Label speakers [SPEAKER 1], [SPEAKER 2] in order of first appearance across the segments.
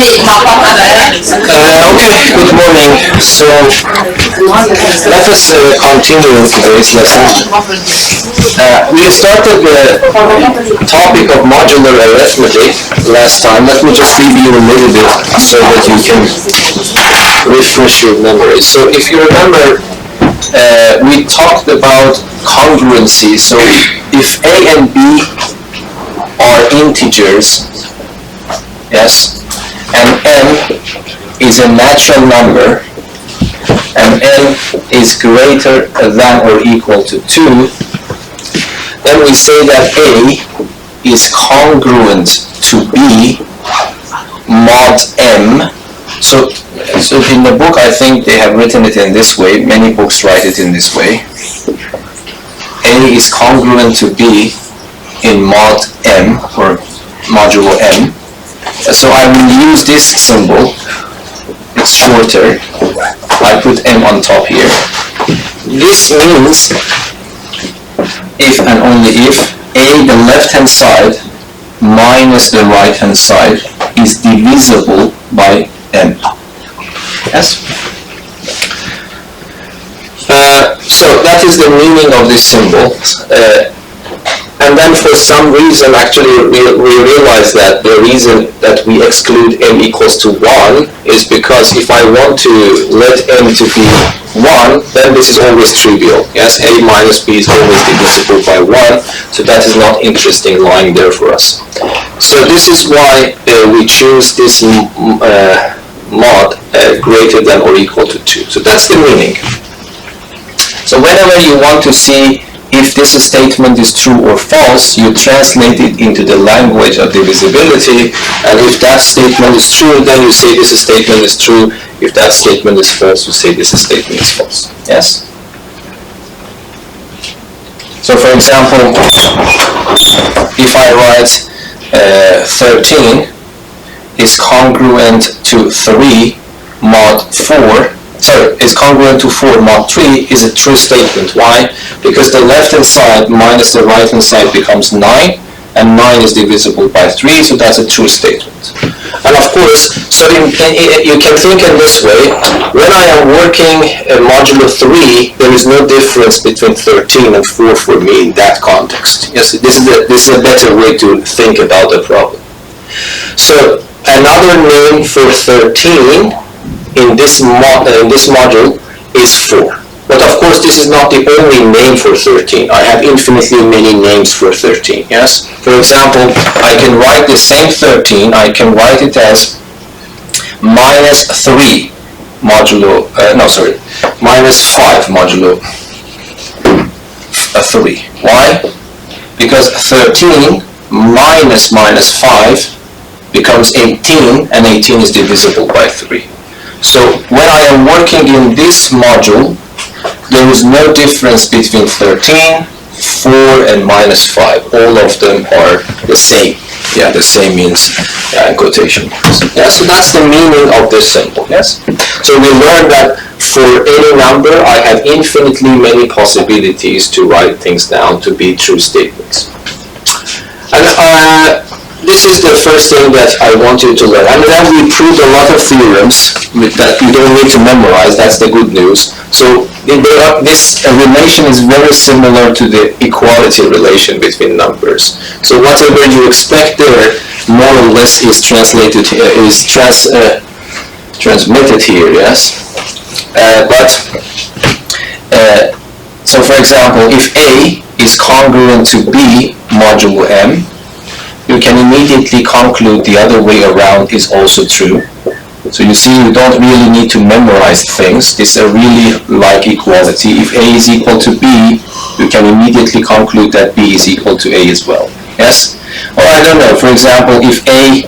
[SPEAKER 1] Okay, good morning. So let us continue today's lesson. We started the topic of modular arithmetic last time. Let me just review a little bit so that you can refresh your memory. So if you remember, we talked about congruency. So if A and B are integers, yes, and n is a natural number, and n is greater than or equal to 2, then we say that A is congruent to B mod m. So in the book, I think they have written it in this way. Many books write it in this way. A is congruent to B in mod m, or modulo m. So I will use this symbol. It's shorter. I put m on top here. This means if and only if A, the left-hand side, minus the right-hand side is divisible by m. Yes? So that is the meaning of this symbol. And then for some reason, actually, we realize that the reason that we exclude m equals to 1 is because if I want to let m to be 1, then this is always trivial. Yes, a minus b is always divisible by 1, so that is not interesting lying there for us. So this is why we choose this mod greater than or equal to 2. So that's the meaning. So whenever you want to see if this statement is true or false, you translate it into the language of divisibility, and if that statement is true, then you say this statement is true. If that statement is false, you say this statement is false. Yes? So for example, if I write 13 is congruent to 3 mod 4, is congruent to 4 mod 3 is a true statement. Why? Because the left-hand side minus the right-hand side becomes 9, and 9 is divisible by 3, so that's a true statement. And of course, so you can think in this way: when I am working modulo 3, there is no difference between 13 and 4 for me in that context. Yes, this is a better way to think about the problem. So another name for 13 in this module is 4. But of course, this is not the only name for 13. I have infinitely many names for 13, yes? For example, I can write the same 13, I can write it as minus 3 modulo, minus 5 modulo 3. Why? Because 13 minus 5 becomes 18, and 18 is divisible by 3. So when I am working in this module, there is no difference between 13, 4, and minus 5. All of them are the same. Yeah, the same means in quotation marks. Yeah, so that's the meaning of this symbol. Yes. So we learned that for any number, I have infinitely many possibilities to write things down to be true statements. And this is the first thing that I want you to learn. And then we proved a lot of theorems that you don't need to memorize. That's the good news. So this relation is very similar to the equality relation between numbers. So whatever you expect there, more or less is translated, transmitted here. Yes. So for example, if A is congruent to B modulo m, you can immediately conclude the other way around is also true. So you see, you don't really need to memorize things. These are really like equality. If A is equal to B, you can immediately conclude that B is equal to A as well. Yes? Or I don't know, for example, if A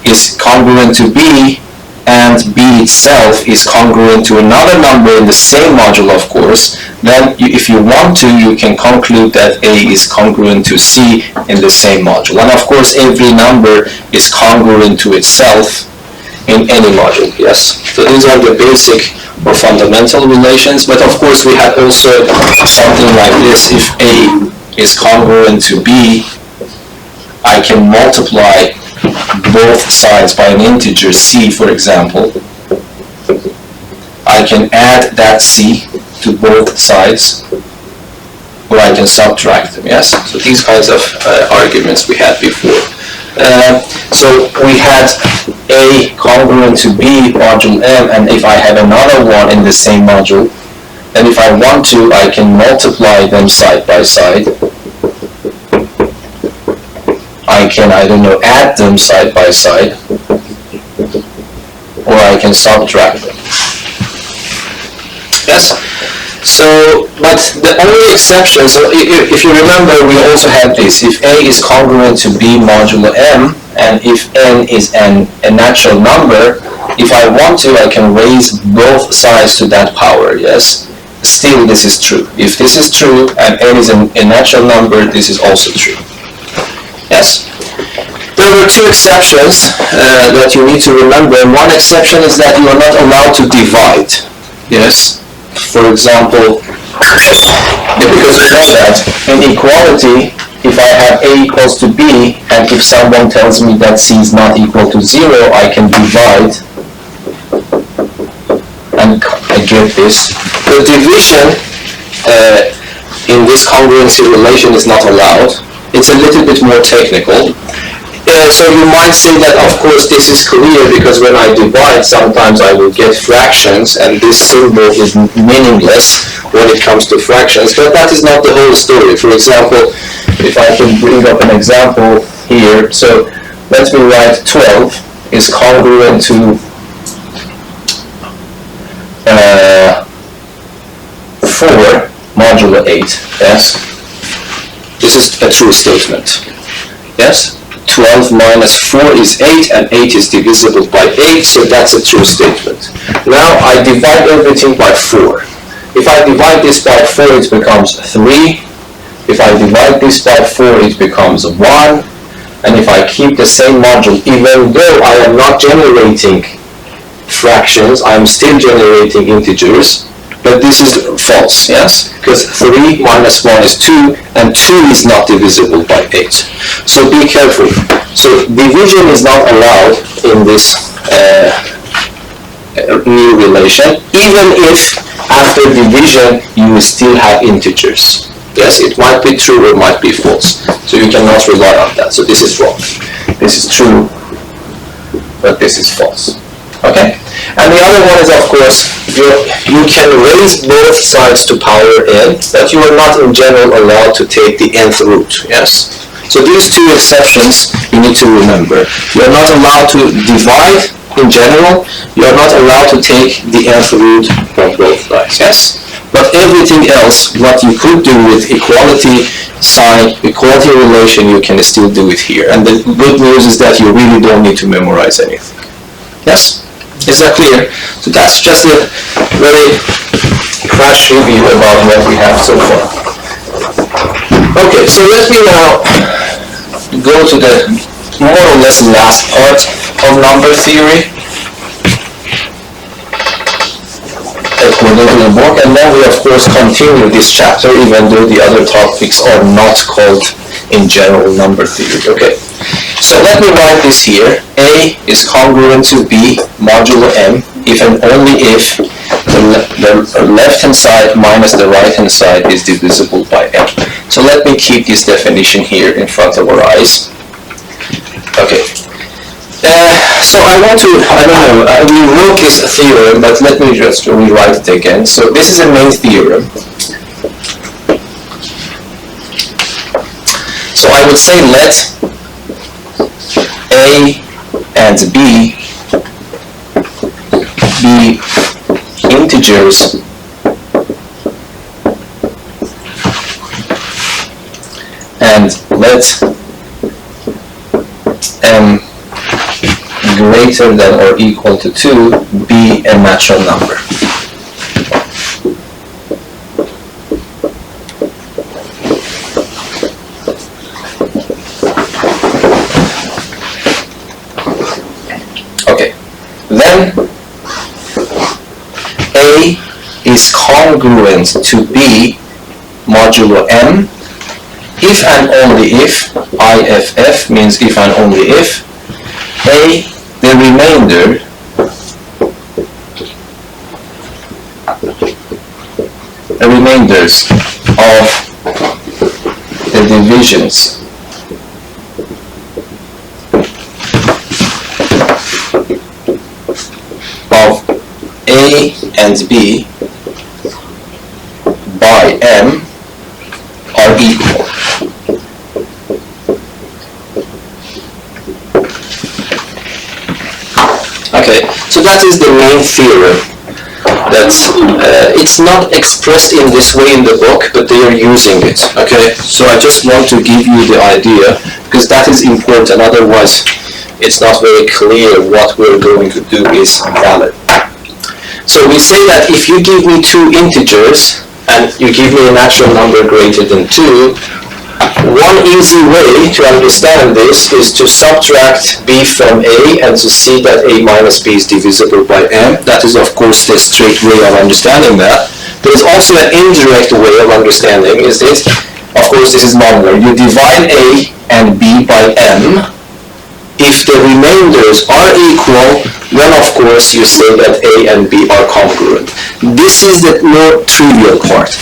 [SPEAKER 1] is congruent to B and B itself is congruent to another number in the same module, of course, then if you want to, you can conclude that A is congruent to C in the same module. And of course, every number is congruent to itself in any module, yes? So these are the basic or fundamental relations, but of course we have also something like this. If A is congruent to B, I can multiply B both sides by an integer c, for example, I can add that c to both sides, or I can subtract them, yes? So these kinds of arguments we had before. So we had A congruent to B module M, and if I have another one in the same module, and if I want to, I can multiply them side by side. I can, I don't know, add them side by side, or I can subtract them. Yes? So, but the only exception, so if you remember, we also had this, if A is congruent to B modulo M, and if N is a natural number, if I want to, I can raise both sides to that power, yes? Still, this is true. If this is true, and N is a natural number, this is also true. Yes? There were two exceptions that you need to remember. One exception is that you are not allowed to divide, yes? For example, because we know that in equality, if I have A equals to B, and if someone tells me that C is not equal to 0, I can divide and I get this. The division in this congruency relation is not allowed. It's a little bit more technical. So you might say that, of course, this is clear because when I divide, sometimes I will get fractions, and this symbol is meaningless when it comes to fractions, but that is not the whole story. For example, if I can bring up an example here, so let me write 12 is congruent to 4 modulo 8, yes? This is a true statement, yes? 12 minus 4 is 8, and 8 is divisible by 8, so that's a true statement. Now I divide everything by 4. If I divide this by 4, it becomes 3. If I divide this by 4, it becomes 1. And if I keep the same module, even though I am not generating fractions, I am still generating integers. But this is false, yes? Because 3 minus 1 is 2, and 2 is not divisible by 8. So be careful. So division is not allowed in this new relation, even if after division you still have integers. Yes, it might be true or it might be false. So you cannot rely on that. So this is wrong. This is true, but this is false. Okay? And the other one is, of course, you can raise both sides to power n, but you are not in general allowed to take the nth root, yes? So these two exceptions you need to remember. You are not allowed to divide in general, you are not allowed to take the nth root from both sides, yes? But everything else, what you could do with equality sign, equality relation, you can still do it here. And the good news is that you really don't need to memorize anything. Yes? Is that clear? So that's just a very crash review about what we have so far. Okay, so let me now go to the more or less last part of number theory according to the book, and then we of course continue this chapter even though the other topics are not called in general number theory. Okay. So let me write this here. A is congruent to B modulo M if and only if the left-hand side minus the right-hand side is divisible by M. So let me keep this definition here in front of our eyes. Okay. So I want to, I don't know, we wrote this theorem, but let me just rewrite it again. So this is a main theorem. So I would say let A and B be integers and let M greater than or equal to 2 be a natural number. Okay, then A is congruent to B modulo M if and only if, IFF means if and only if, the remainder the remainders of the divisions of A and B by M are equal. Okay, so that is the main theorem. It's not expressed in this way in the book, but they are using it. Okay, so I just want to give you the idea because that is important. Otherwise, it's not very clear what we're going to do is valid. So we say that if you give me two integers and you give me a natural number greater than 2, one easy way to understand this is to subtract b from a and to see that a minus b is divisible by m. That is, of course, the straight way of understanding that. There is also an indirect way of understanding is this. Of course, this is modular. You divide a and b by m. If the remainders are equal, then of course you say that a and b are congruent. This is the more trivial part.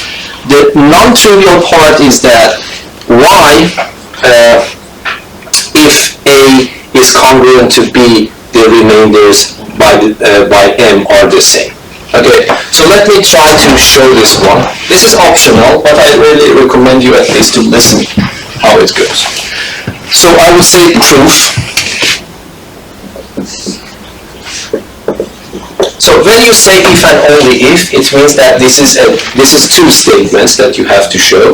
[SPEAKER 1] The non-trivial part is that why, if a is congruent to b, the remainders by m are the same. Okay, so let me try to show this one. This is optional, but I really recommend you at least to listen how it goes. So I would say proof. So when you say if and only if, it means that this is two statements that you have to show.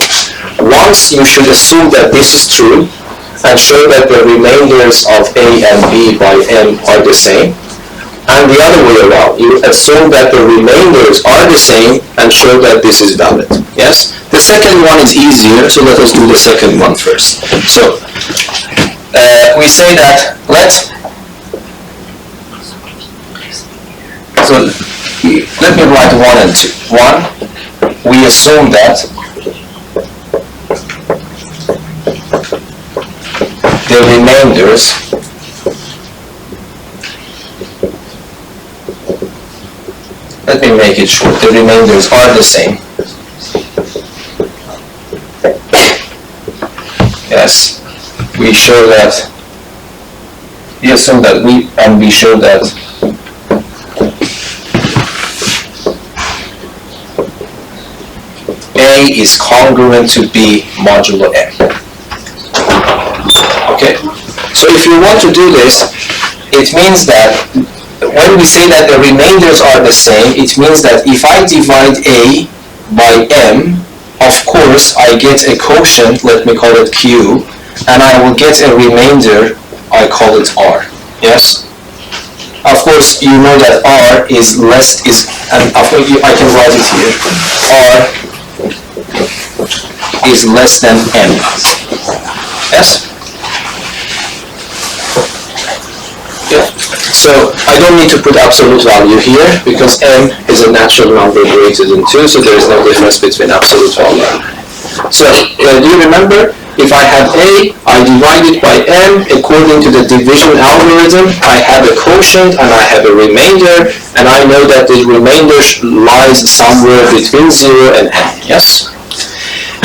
[SPEAKER 1] Once you should assume that this is true and show that the remainders of a and b by m are the same. And the other way around, you assume that the remainders are the same and show that this is valid. Yes? The second one is easier, so let us do the second one first. So we say that let me write 1 and 2. 1, we assume that the remainders let me make it short. The remainders are the same. Yes, we show that we assume that we show that A is congruent to B modulo M. Okay, so if you want to do this, it means that when we say that the remainders are the same, it means that if I divide A by M, of course I get a quotient, let me call it Q, and I will get a remainder, I call it R. Yes? Of course, you know that R is less, and I can write it here. R is less than M. Yes? Yeah. So I don't need to put absolute value here because M is a natural number greater than 2, so there is no difference between absolute value. So do you remember? If I have A, I divide it by M according to the division algorithm. I have a quotient and I have a remainder, and I know that the remainder lies somewhere between 0 and M. Yes?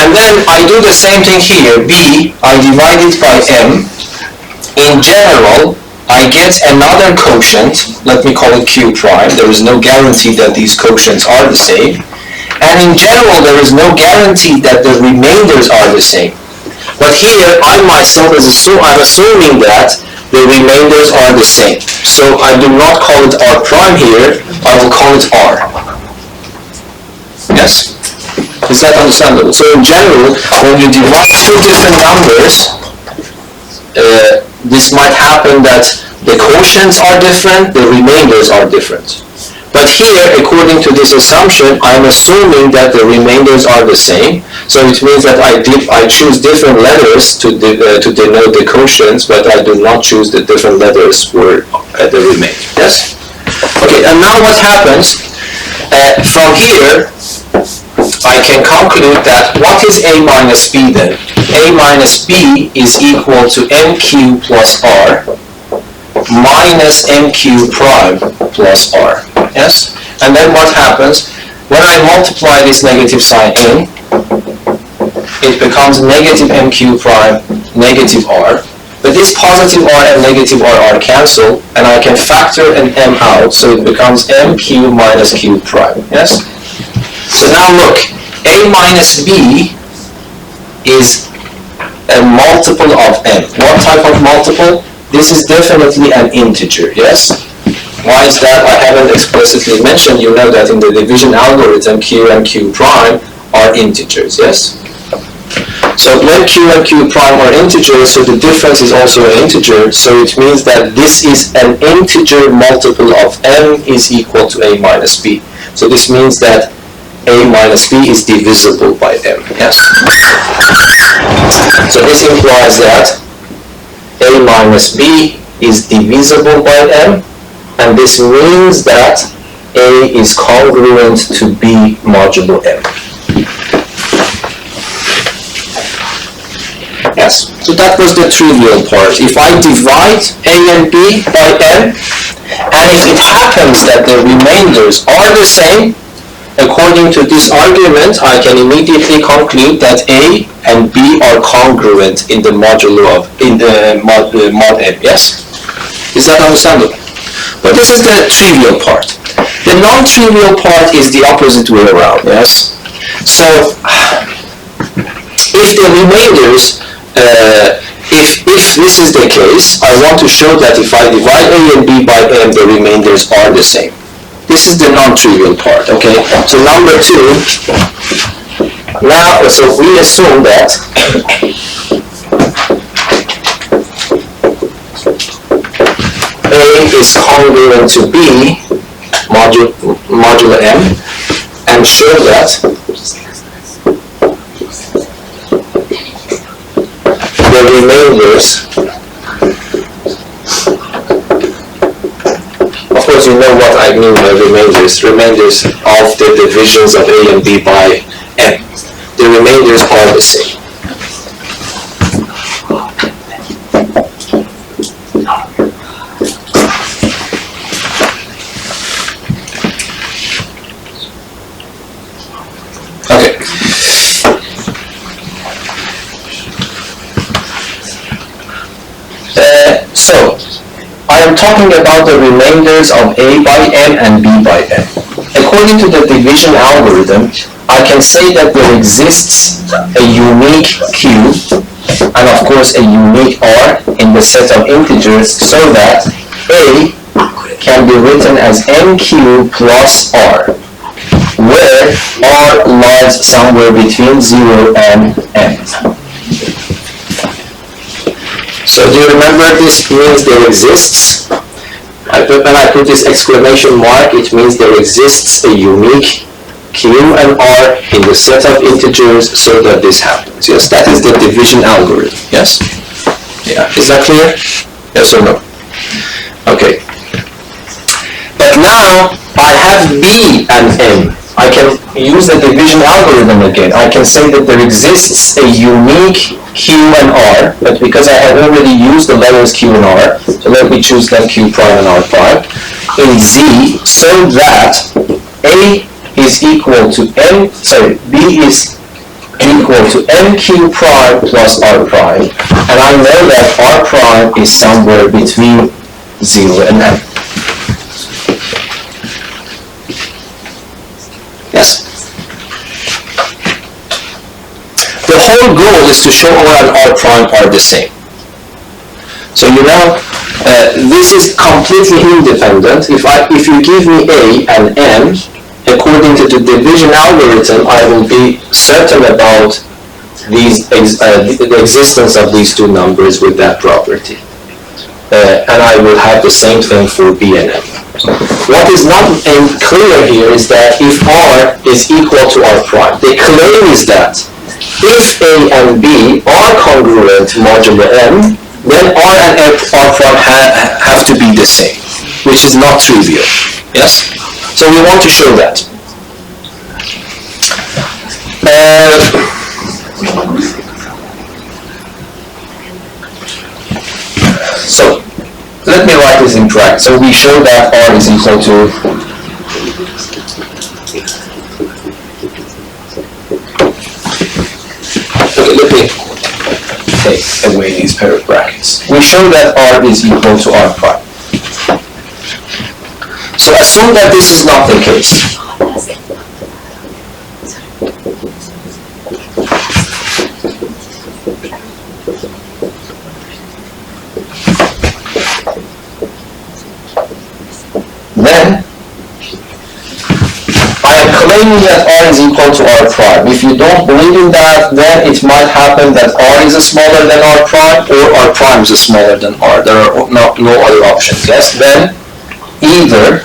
[SPEAKER 1] And then I do the same thing here. B, I divide it by M. In general, I get another quotient, let me call it Q prime. There is no guarantee that these quotients are the same. And in general, there is no guarantee that the remainders are the same. But here, I myself, I'm assuming that the remainders are the same. So I do not call it R prime here, I will call it R. Yes? Is that understandable? So in general, when you divide two different numbers, this might happen that the quotients are different, the remainders are different. But here, according to this assumption, I'm assuming that the remainders are the same. So it means that I choose different letters to denote the quotients, but I do not choose the different letters for the remainder. Yes? Okay, and now what happens? From here, I can conclude that what is A minus B then? A minus B is equal to MQ plus R minus mq prime plus r. Yes? And then what happens? When I multiply this negative sign in, it becomes negative mq prime, negative r. But this positive r and negative r are cancelled, and I can factor an m out, so it becomes mq minus q prime. Yes? So now look, a minus b is a multiple of m. What type of multiple? This is definitely an integer. Yes? Why is that? I haven't explicitly mentioned. You know that in the division algorithm, q and q prime are integers. Yes? So when q and q prime are integers, so the difference is also an integer, so it means that this is an integer multiple of m is equal to a minus b. So this means that a minus b is divisible by m. Yes? So this implies that a minus b is divisible by m, and this means that a is congruent to b modulo m. Yes, so that was the trivial part. If I divide a and b by m, and if it happens that the remainders are the same, according to this argument, I can immediately conclude that a and b are congruent in the modulo of, mod m, yes? Is that understandable? But this is the trivial part. The non-trivial part is the opposite way around, yes? So, if the remainders, if this is the case, I want to show that if I divide a and b by m, the remainders are the same. This is the non-trivial part, okay? So number 2, now, so we assume that a is congruent to b modulo m, and show that the remainders, of course you know what I mean by remainders of the divisions of a and b by m. The remainders are the same. Okay. So, I am talking about the remainders of a by m and b by m. According to the division algorithm, I can say that there exists a unique q and of course a unique r in the set of integers, so that a can be written as mq plus r, where r lies somewhere between 0 and m. So do you remember this means there exists? When I put this exclamation mark, it means there exists a unique q and r in the set of integers so that this happens. Yes, that is the division algorithm. Yes? Yeah, is that clear? Yes or no? Okay. But now I have b and m. I can use the division algorithm again. I can say that there exists a unique q and r, but because I have already used the letters q and r, so let me choose them q prime and r prime, in z, so that a is equal to b is equal to mq prime plus r prime, and I know that r prime is somewhere between 0 and m. Yes? The whole goal is to show r and r prime are the same. So you know, this is completely independent. If you give me a and m, according to the division algorithm, I will be certain about the existence of these two numbers with that property. And I will have the same thing for b and m. What is not clear here is that if r is equal to r prime, the claim is that if a and b are congruent modulo m, then r and r prime have to be the same, which is not trivial. Yes? So we want to show that. So let me write this in brackets. So we show that R is equal to okay, let me take away these pair of brackets. We show that R is equal to R prime. So assume that this is not the case. Then I am claiming that R is equal to R prime. If you don't believe in that, then it might happen that R is smaller than R prime or R prime is smaller than R. There are no other options. Yes, then either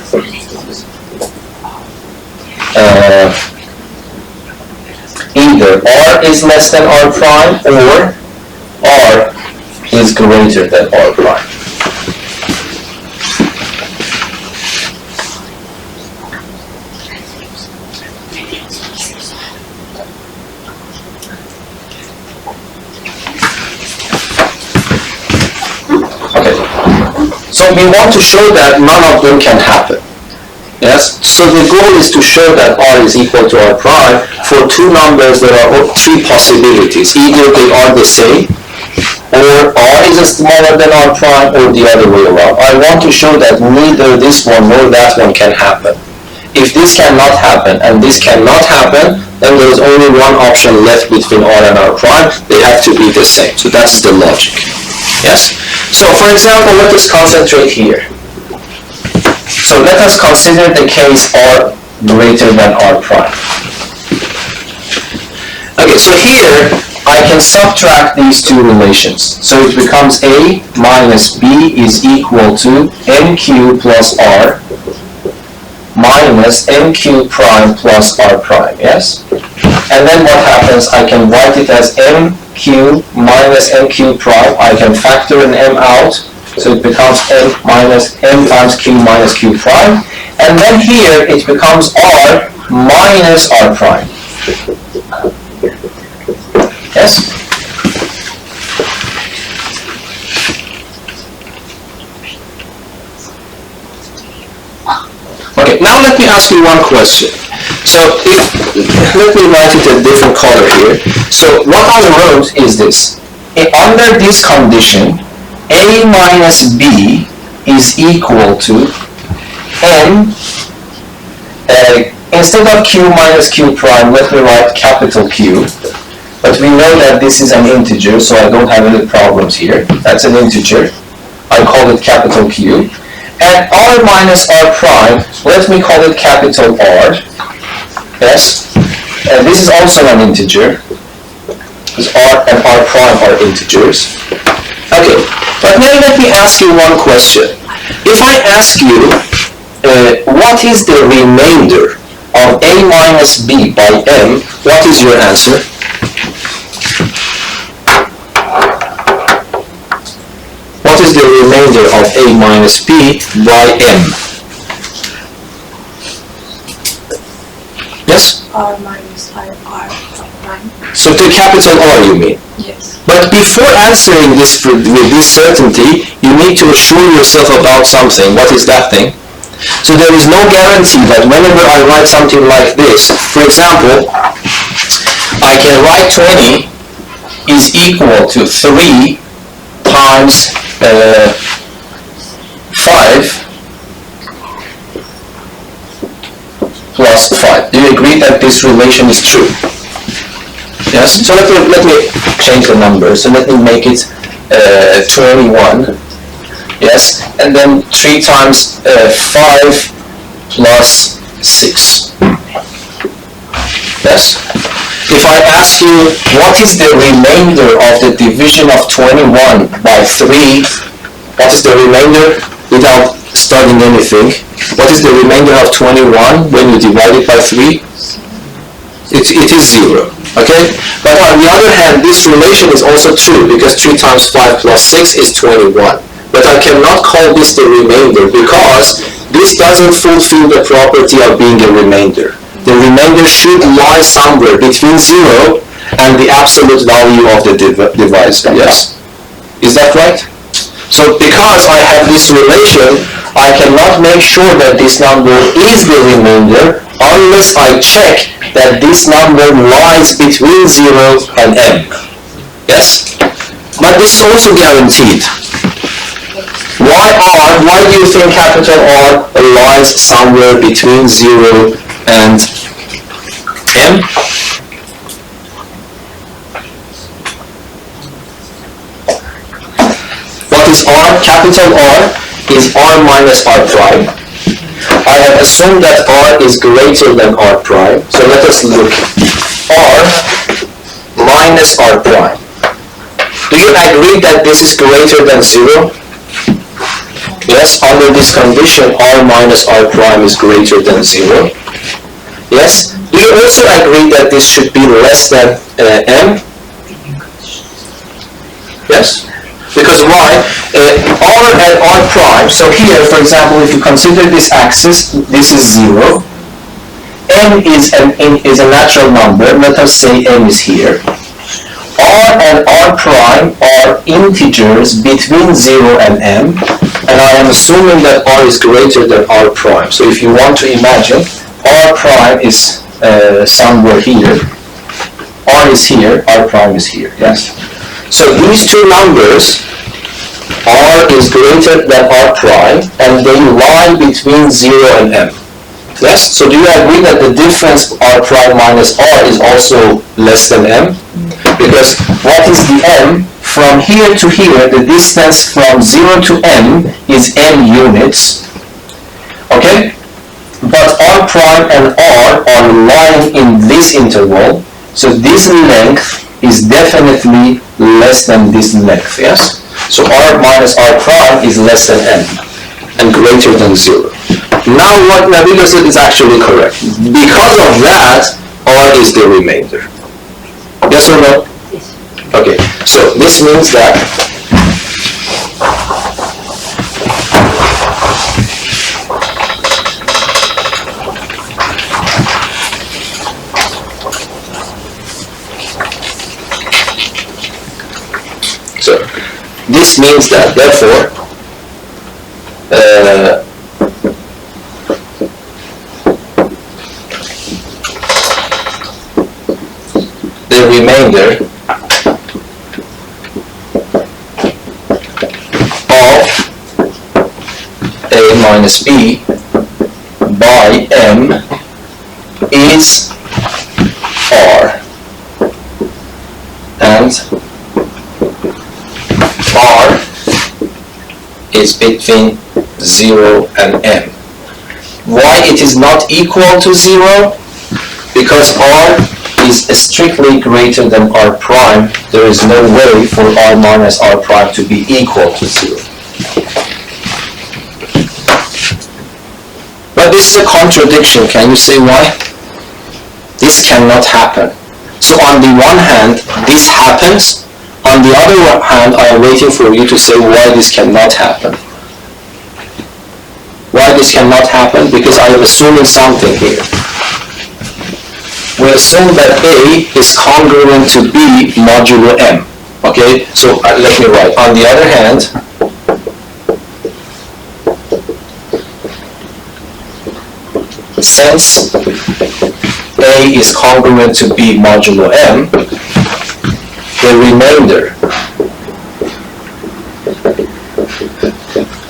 [SPEAKER 1] R is less than R prime or R is greater than R prime. So we want to show that none of them can happen. Yes? So the goal is to show that R is equal to R prime. For two numbers, there are three possibilities. Either they are the same, or R is smaller than R prime, or the other way around. I want to show that neither this one nor that one can happen. If this cannot happen and this cannot happen, then there is only one option left between R and R prime. They have to be the same. So that's the logic. Yes? So for example, let us concentrate here. So let us consider the case R greater than R prime. Okay, so here I can subtract these two relations. So it becomes A minus B is equal to MQ plus R minus MQ prime plus R prime, yes? And then what happens, I can write it as MQ minus MQ prime. I can factor an M out, so it becomes M times Q minus Q prime. And then here it becomes R minus R prime. Yes? Okay, now let me ask you one question. So let me write it a different color here. So what I wrote is this. Under this condition, A minus B is equal to M, instead of Q minus Q prime, let me write capital Q. But we know that this is an integer, so I don't have any problems here. That's an integer. I call it capital Q. And R minus R prime, let me call it capital R. Yes? And this is also an integer. Because R and R prime are integers. Okay, but now let me ask you one question. If I ask you, what is the remainder of A minus B by M, what is your answer? What is the remainder of A minus B by M? Yes?
[SPEAKER 2] R minus R prime.
[SPEAKER 1] So to capital R you mean?
[SPEAKER 2] Yes.
[SPEAKER 1] But before answering this with this certainty, you need to assure yourself about something. What is that thing? So there is no guarantee that whenever I write something like this, for example, I can write 20 is equal to 3 times 5 plus 5. Do you agree that this relation is true? Yes? So let me change the number. So let me make it 21. Yes? And then 3 times 5 plus 6. Yes? If I ask you, what is the remainder of the division of 21 by 3, what is the remainder without studying anything? What is the remainder of 21 when you divide it by 3? It is 0. Okay? But on the other hand, this relation is also true because 3 times 5 plus 6 is 21. But I cannot call this the remainder because this doesn't fulfill the property of being a remainder. The remainder should lie somewhere between 0 and the absolute value of the divisor. Yes? Is that right? So because I have this relation, I cannot make sure that this number is the remainder unless I check that this number lies between 0 and m. Yes? But this is also guaranteed. Why do you think capital R lies somewhere between 0 and m? What is R? Capital R is R minus R prime. I have assumed that R is greater than R prime. So let us look. R minus R prime. Do you agree that this is greater than 0? Yes, under this condition, R minus R prime is greater than 0. Yes? Do you also agree that this should be less than m? Yes? Because why? R and R prime, so here, for example, if you consider this axis, this is 0. M is a natural number. Let us say m is here. R and R prime are integers between 0 and m, and I am assuming that R is greater than R prime. So if you want to imagine, R prime is somewhere here. R is here, R prime is here, yes? So these two numbers, R is greater than R prime, and they lie between 0 and m. Yes? So do you agree that the difference R prime minus R is also less than m? Because what is the m? From here to here, the distance from 0 to m is m units. Okay? But R prime and R are lying in this interval, so this length is definitely less than this length, yes? So R minus R prime is less than m and greater than 0. Now what Nabil said is actually correct. Because of that, R is the remainder. Yes or no?
[SPEAKER 2] Yes.
[SPEAKER 1] Okay, so this means that therefore the remainder of A minus B by M is R, and R is between 0 and m. Why it is not equal to 0? Because R is strictly greater than R prime. There is no way for R minus R prime to be equal to 0. But this is a contradiction. Can you say why? This cannot happen. So on the one hand, this happens. On the other hand, I am waiting for you to say why this cannot happen. Why this cannot happen? Because I am assuming something here. We assume that A is congruent to B modulo M. Okay, so let me write. On the other hand, since A is congruent to B modulo M, the remainder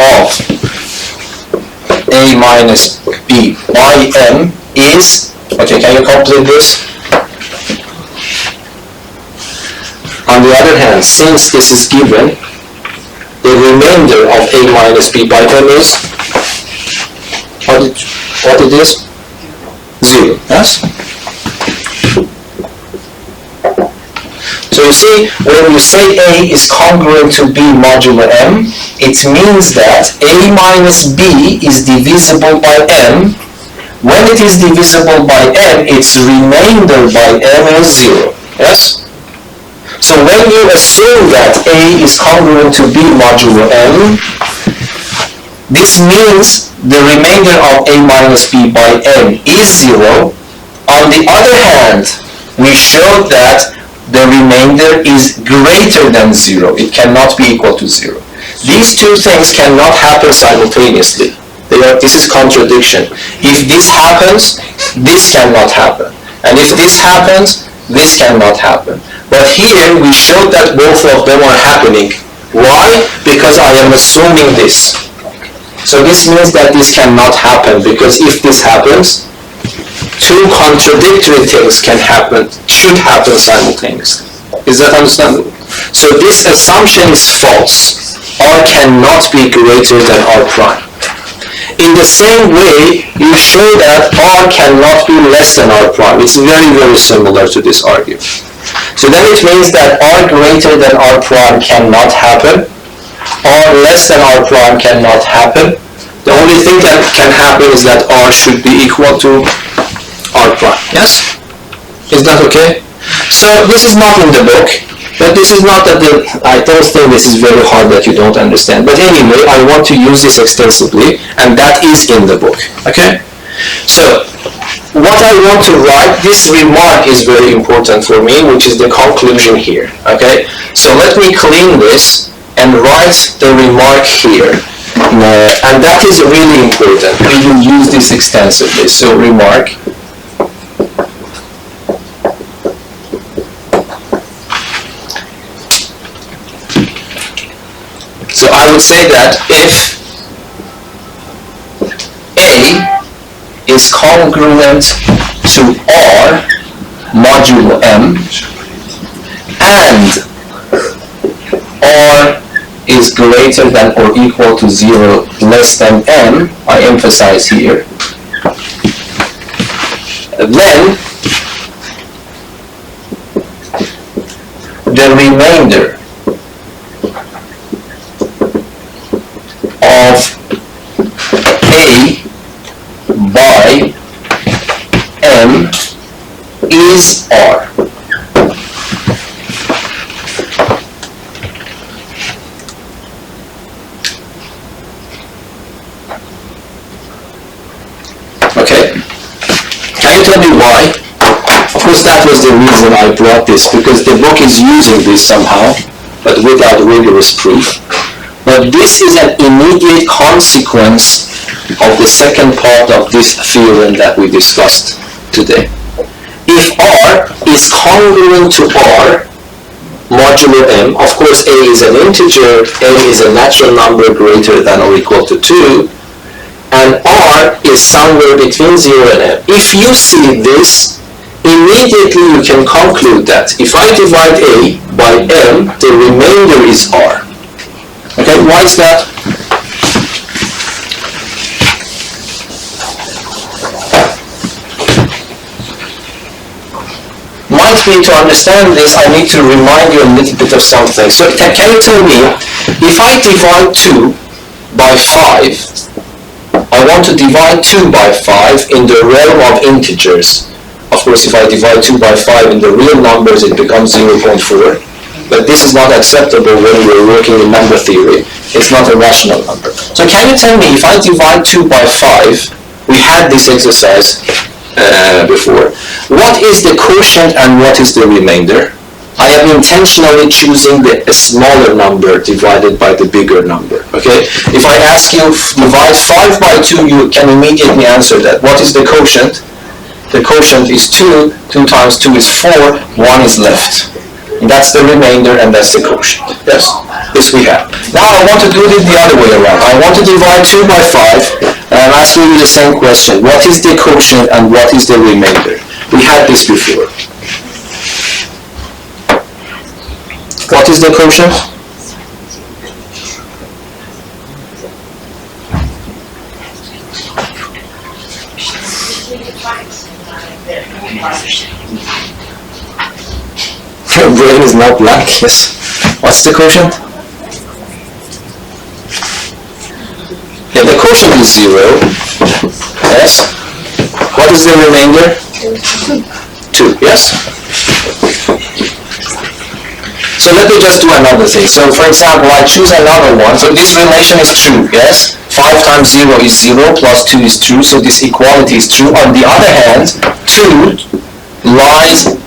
[SPEAKER 1] of A minus B by M is, okay, can you complete this? On the other hand, since this is given, the remainder of A minus B by M is, what it is? 0, yes? So you see, when you say A is congruent to B modulo M, it means that A minus B is divisible by M. When it is divisible by M, its remainder by M is 0. Yes? So when you assume that A is congruent to B modulo M, this means the remainder of A minus B by M is 0. On the other hand, we showed that the remainder is greater than 0. It cannot be equal to 0. These two things cannot happen simultaneously. This is contradiction. If this happens, this cannot happen. And if this happens, this cannot happen. But here we showed that both of them are happening. Why? Because I am assuming this. So this means that this cannot happen, because if this happens, two contradictory things should happen simultaneously. Is that understandable? So this assumption is false. R cannot be greater than R prime. In the same way, you show that R cannot be less than R prime. It's very, very similar to this argument. So then it means that R greater than R prime cannot happen. R less than R prime cannot happen. The only thing that can happen is that R should be equal to R prime. Yes? Is that okay? So this is not in the book. But this is not that I don't think this is very hard that you don't understand. But anyway, I want to use this extensively, and that is in the book. Okay? So, what I want to write, this remark is very important for me, which is the conclusion here. Okay? So let me clean this and write the remark here. And that is really important. We will use this extensively. So, remark. So I would say that if A is congruent to R modulo M and R is greater than or equal to 0 less than M, I emphasize here, then the remainder of A by M is R. Okay? Can you tell me why? Of course, that was the reason I brought this, because the book is using this somehow, but without rigorous proof. But this is an immediate consequence of the second part of this theorem that we discussed today. If R is congruent to R modulo M, of course A is an integer, M is a natural number greater than or equal to 2, and R is somewhere between 0 and M. If you see this, immediately you can conclude that if I divide A by M, the remainder is R. Okay, why is that? Might be to understand this, I need to remind you a little bit of something. So can you tell me, if I divide 2 by 5, I want to divide 2 by 5 in the realm of integers. Of course, if I divide 2 by 5 in the real numbers, it becomes 0.4. But this is not acceptable when we're working in number theory. It's not a rational number. So can you tell me, if I divide 2 by 5, we had this exercise before, what is the quotient and what is the remainder? I am intentionally choosing the smaller number divided by the bigger number. Okay? If I ask you, divide 5 by 2, you can immediately answer that. What is the quotient? The quotient is 2, 2 times 2 is 4, 1 is left. And that's the remainder and that's the quotient. Yes? This we have. Now I want to do it the other way around. I want to divide 2 by 5 and I'm asking you the same question. What is the quotient and what is the remainder? We had this before. What is the quotient? Your brain is now blank, yes. What's the quotient? Yeah, the quotient is 0. Yes. What is the remainder? 2, yes? So let me just do another thing. So for example, I choose another one. So this relation is true, yes? 5 times 0 is 0, plus 2 is true, so this equality is true. On the other hand, 2 lies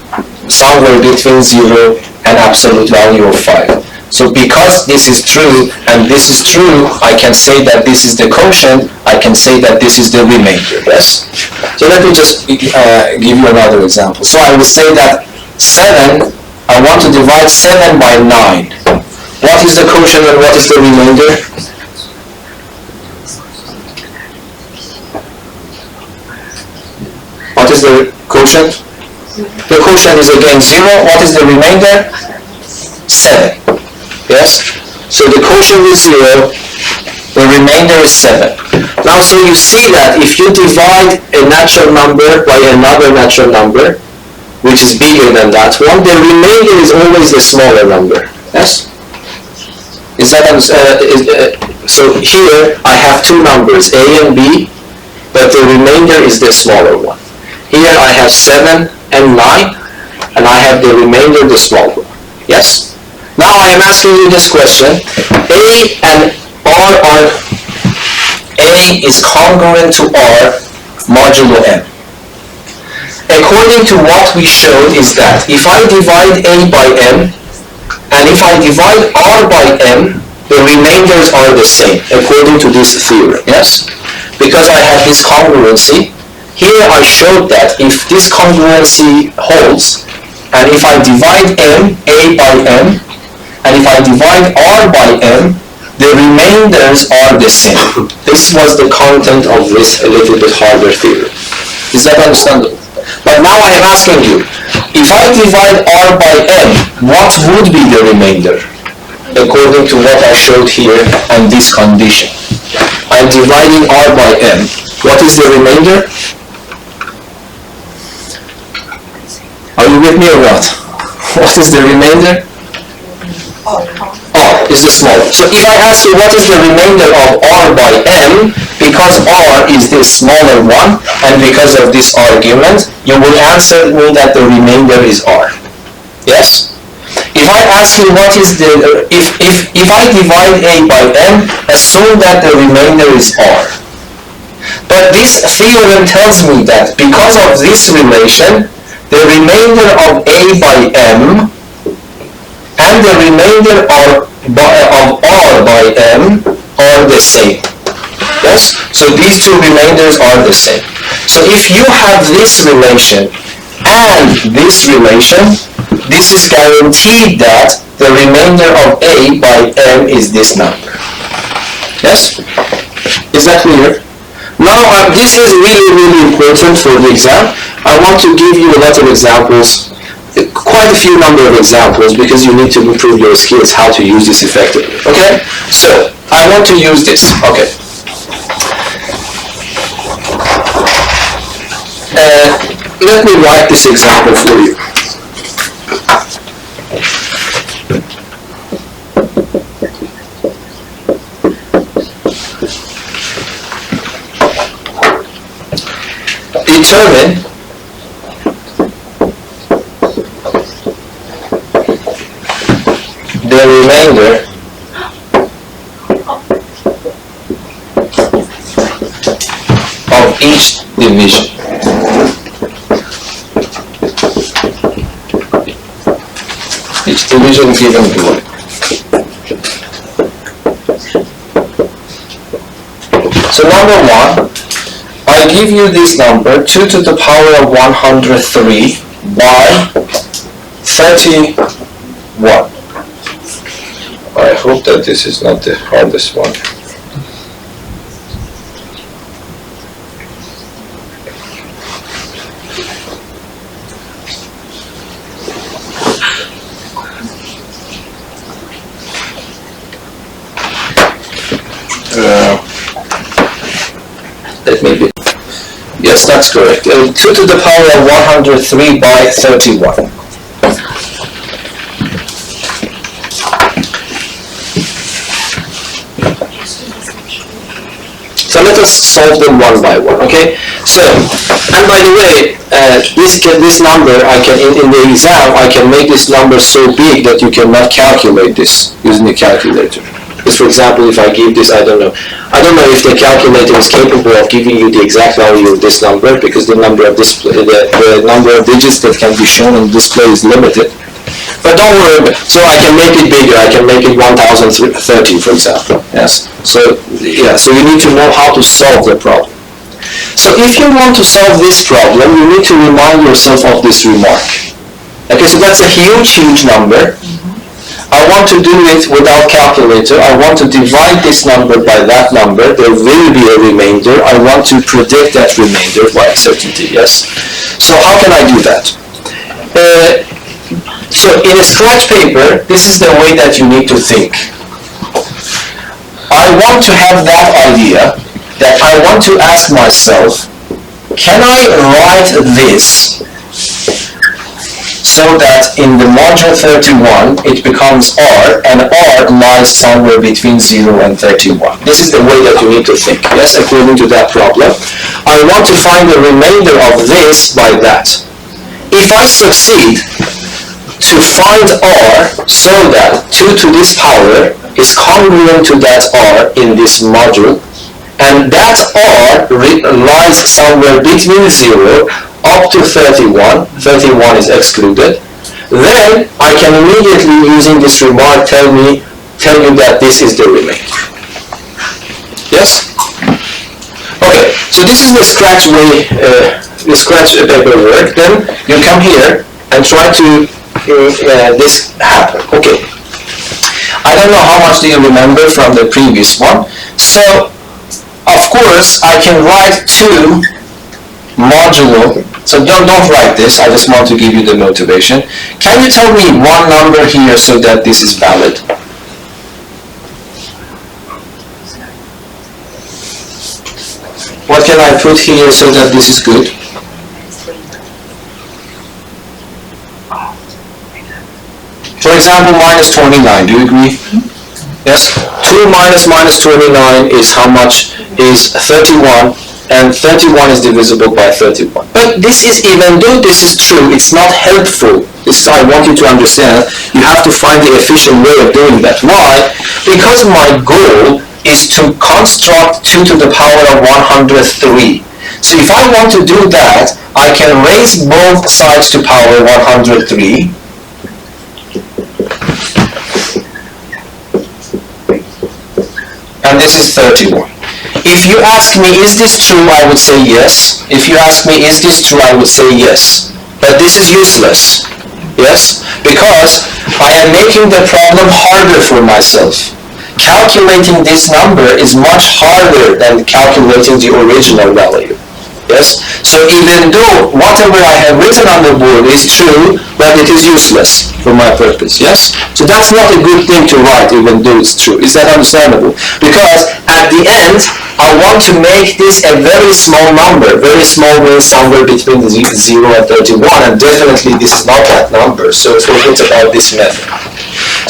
[SPEAKER 1] somewhere between 0 and absolute value of 5. So because this is true and this is true, I can say that this is the quotient, I can say that this is the remainder, yes? So let me just give you another example. So I will say that 7, I want to divide 7 by 9. What is the quotient and what is the remainder? What is the quotient? The quotient is again 0. What is the remainder? 7. Yes? So the quotient is 0, the remainder is 7. Now, so you see that if you divide a natural number by another natural number, which is bigger than that one, the remainder is always the smaller number. Yes? Is that so here I have two numbers, A and B, but the remainder is the smaller one. Here I have 7 and 9, and I have the remainder, the small one. Yes? Now I am asking you this question. A and R are, A is congruent to R modulo M. According to what we showed is that if I divide A by M, and if I divide R by M, the remainders are the same, according to this theorem, yes? Because I have this congruency. Here I showed that if this congruency holds, and if I divide M, A by M, and if I divide R by M, the remainders are the same. This was the content of this a little bit harder theorem. Is that understandable? But now I am asking you, if I divide R by M, what would be the remainder? According to what I showed here and this condition. I'm dividing R by M. What is the remainder? Are you with me or not? What is the remainder? R is the smaller. So if I ask you what is the remainder of R by M, because R is the smaller one, and because of this argument, you will answer me that the remainder is R. Yes? If I ask you what is the, if I divide A by M, assume that the remainder is R. But this theorem tells me that because of this relation, the remainder of A by M and the remainder of R by M are the same. Yes? So these two remainders are the same. So if you have this relation and this relation, this is guaranteed that the remainder of A by M is this number. Yes? Is that clear? Now this is really, really important for the exam. I want to give you a lot of examples, quite a few number of examples, because you need to improve your skills how to use this effectively. Okay? So, I want to use this. Okay. Let me write this example for you. Determine the remainder of each division. Each division given below. So number one, I give you this number, 2 to the power of 103 by 31. I hope that this is not the hardest one. Let me be. Yes, that's correct. 2 to the power of 103 by 31. So let us solve them one by one, okay? So, and by the way, this number, I can in the exam, I can make this number so big that you cannot calculate this using a calculator. Because for example, if I give this, I don't know if the calculator is capable of giving you the exact value of this number, because the number of display, the number of digits that can be shown on display is limited. But don't worry, so I can make it bigger, I can make it 1030, for example. Yes. So you need to know how to solve the problem. So if you want to solve this problem, you need to remind yourself of this remark. Okay, so that's a huge number. I want to do it without calculator. I want to divide this number by that number. There will be a remainder. I want to predict that remainder by certainty, yes? So how can I do that? So in a scratch paper, this is the way that you need to think. I want to have that idea that I want to ask myself, can I write this so that in the module 31 it becomes R, and R lies somewhere between 0 and 31. This is the way that you need to think, yes, according to that problem. I want to find the remainder of this by that. If I succeed to find R so that 2 to this power is congruent to that R in this module, and that R lies somewhere between 0 up to 31, 31 is excluded, then I can immediately, using this remark, tell you that this is the remainder. Yes? Okay, so this is the scratch way, the scratch paper work. Then you come here and try to this happen. Okay. I don't know how much do you remember from the previous one. So, of course, I can write 2 modulo. So don't write this, I just want to give you the motivation. Can you tell me one number here so that this is valid? What can I put here so that this is good? For example, minus 29, do you agree? Yes? 2 minus 29 is how much? Is 31. And 31 is divisible by 31. But this is, even though this is true, it's not helpful. This is, I want you to understand, you have to find the efficient way of doing that. Why? Because my goal is to construct 2 to the power of 103. So if I want to do that, I can raise both sides to power 103. And this is 31. If you ask me, is this true, I would say yes. If you ask me, is this true, I would say yes. But this is useless. Yes? Because I am making the problem harder for myself. Calculating this number is much harder than calculating the original value. Yes? So even though whatever I have written on the board is true, but it is useless for my purpose. Yes? So that's not a good thing to write even though it's true. Is that understandable? Because at the end, I want to make this a very small number. Very small means somewhere between 0 and 31, and definitely this is not that number. So forget about this method.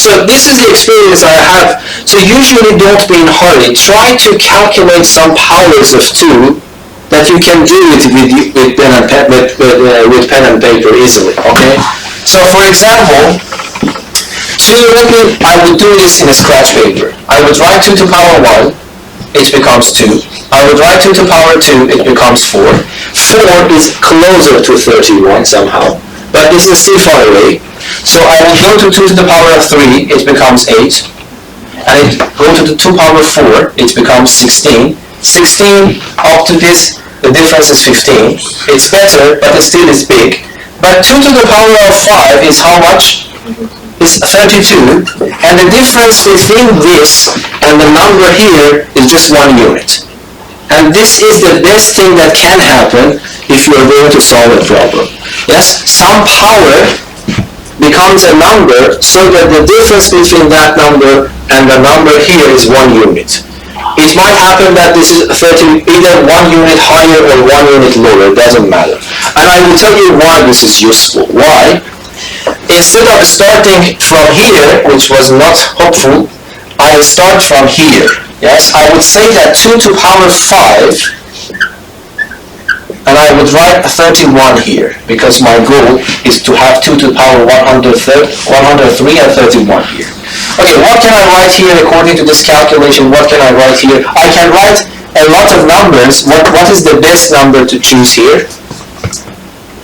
[SPEAKER 1] So this is the experience I have. So usually don't be in a hurry. Try to calculate some powers of 2 that you can do it with pen and paper easily. Okay. So for example, I would do this in a scratch paper. I would write 2 to the power 1. It becomes 2. I would write 2 to the power 2, it becomes 4. 4 is closer to 31 somehow, but this is still far away. So I will go to 2 to the power of 3, it becomes 8. And go to the 2 power 4, it becomes 16. 16 up to this, the difference is 15. It's better, but it still is big. But 2 to the power of 5 is how much? Is 32, and the difference between this and the number here is just 1 unit. And this is the best thing that can happen if you are going to solve a problem. Yes, some power becomes a number so that the difference between that number and the number here is 1 unit. It might happen that this is 30, either 1 unit higher or 1 unit lower, it doesn't matter. And I will tell you why this is useful. Why? Instead of starting from here, which was not hopeful, I start from here. Yes, I would say that 2 to the power 5, and I would write 31 here, because my goal is to have 2 to the power 103 and 31 here. Okay, what can I write here according to this calculation? What can I write here? I can write a lot of numbers. What is the best number to choose here?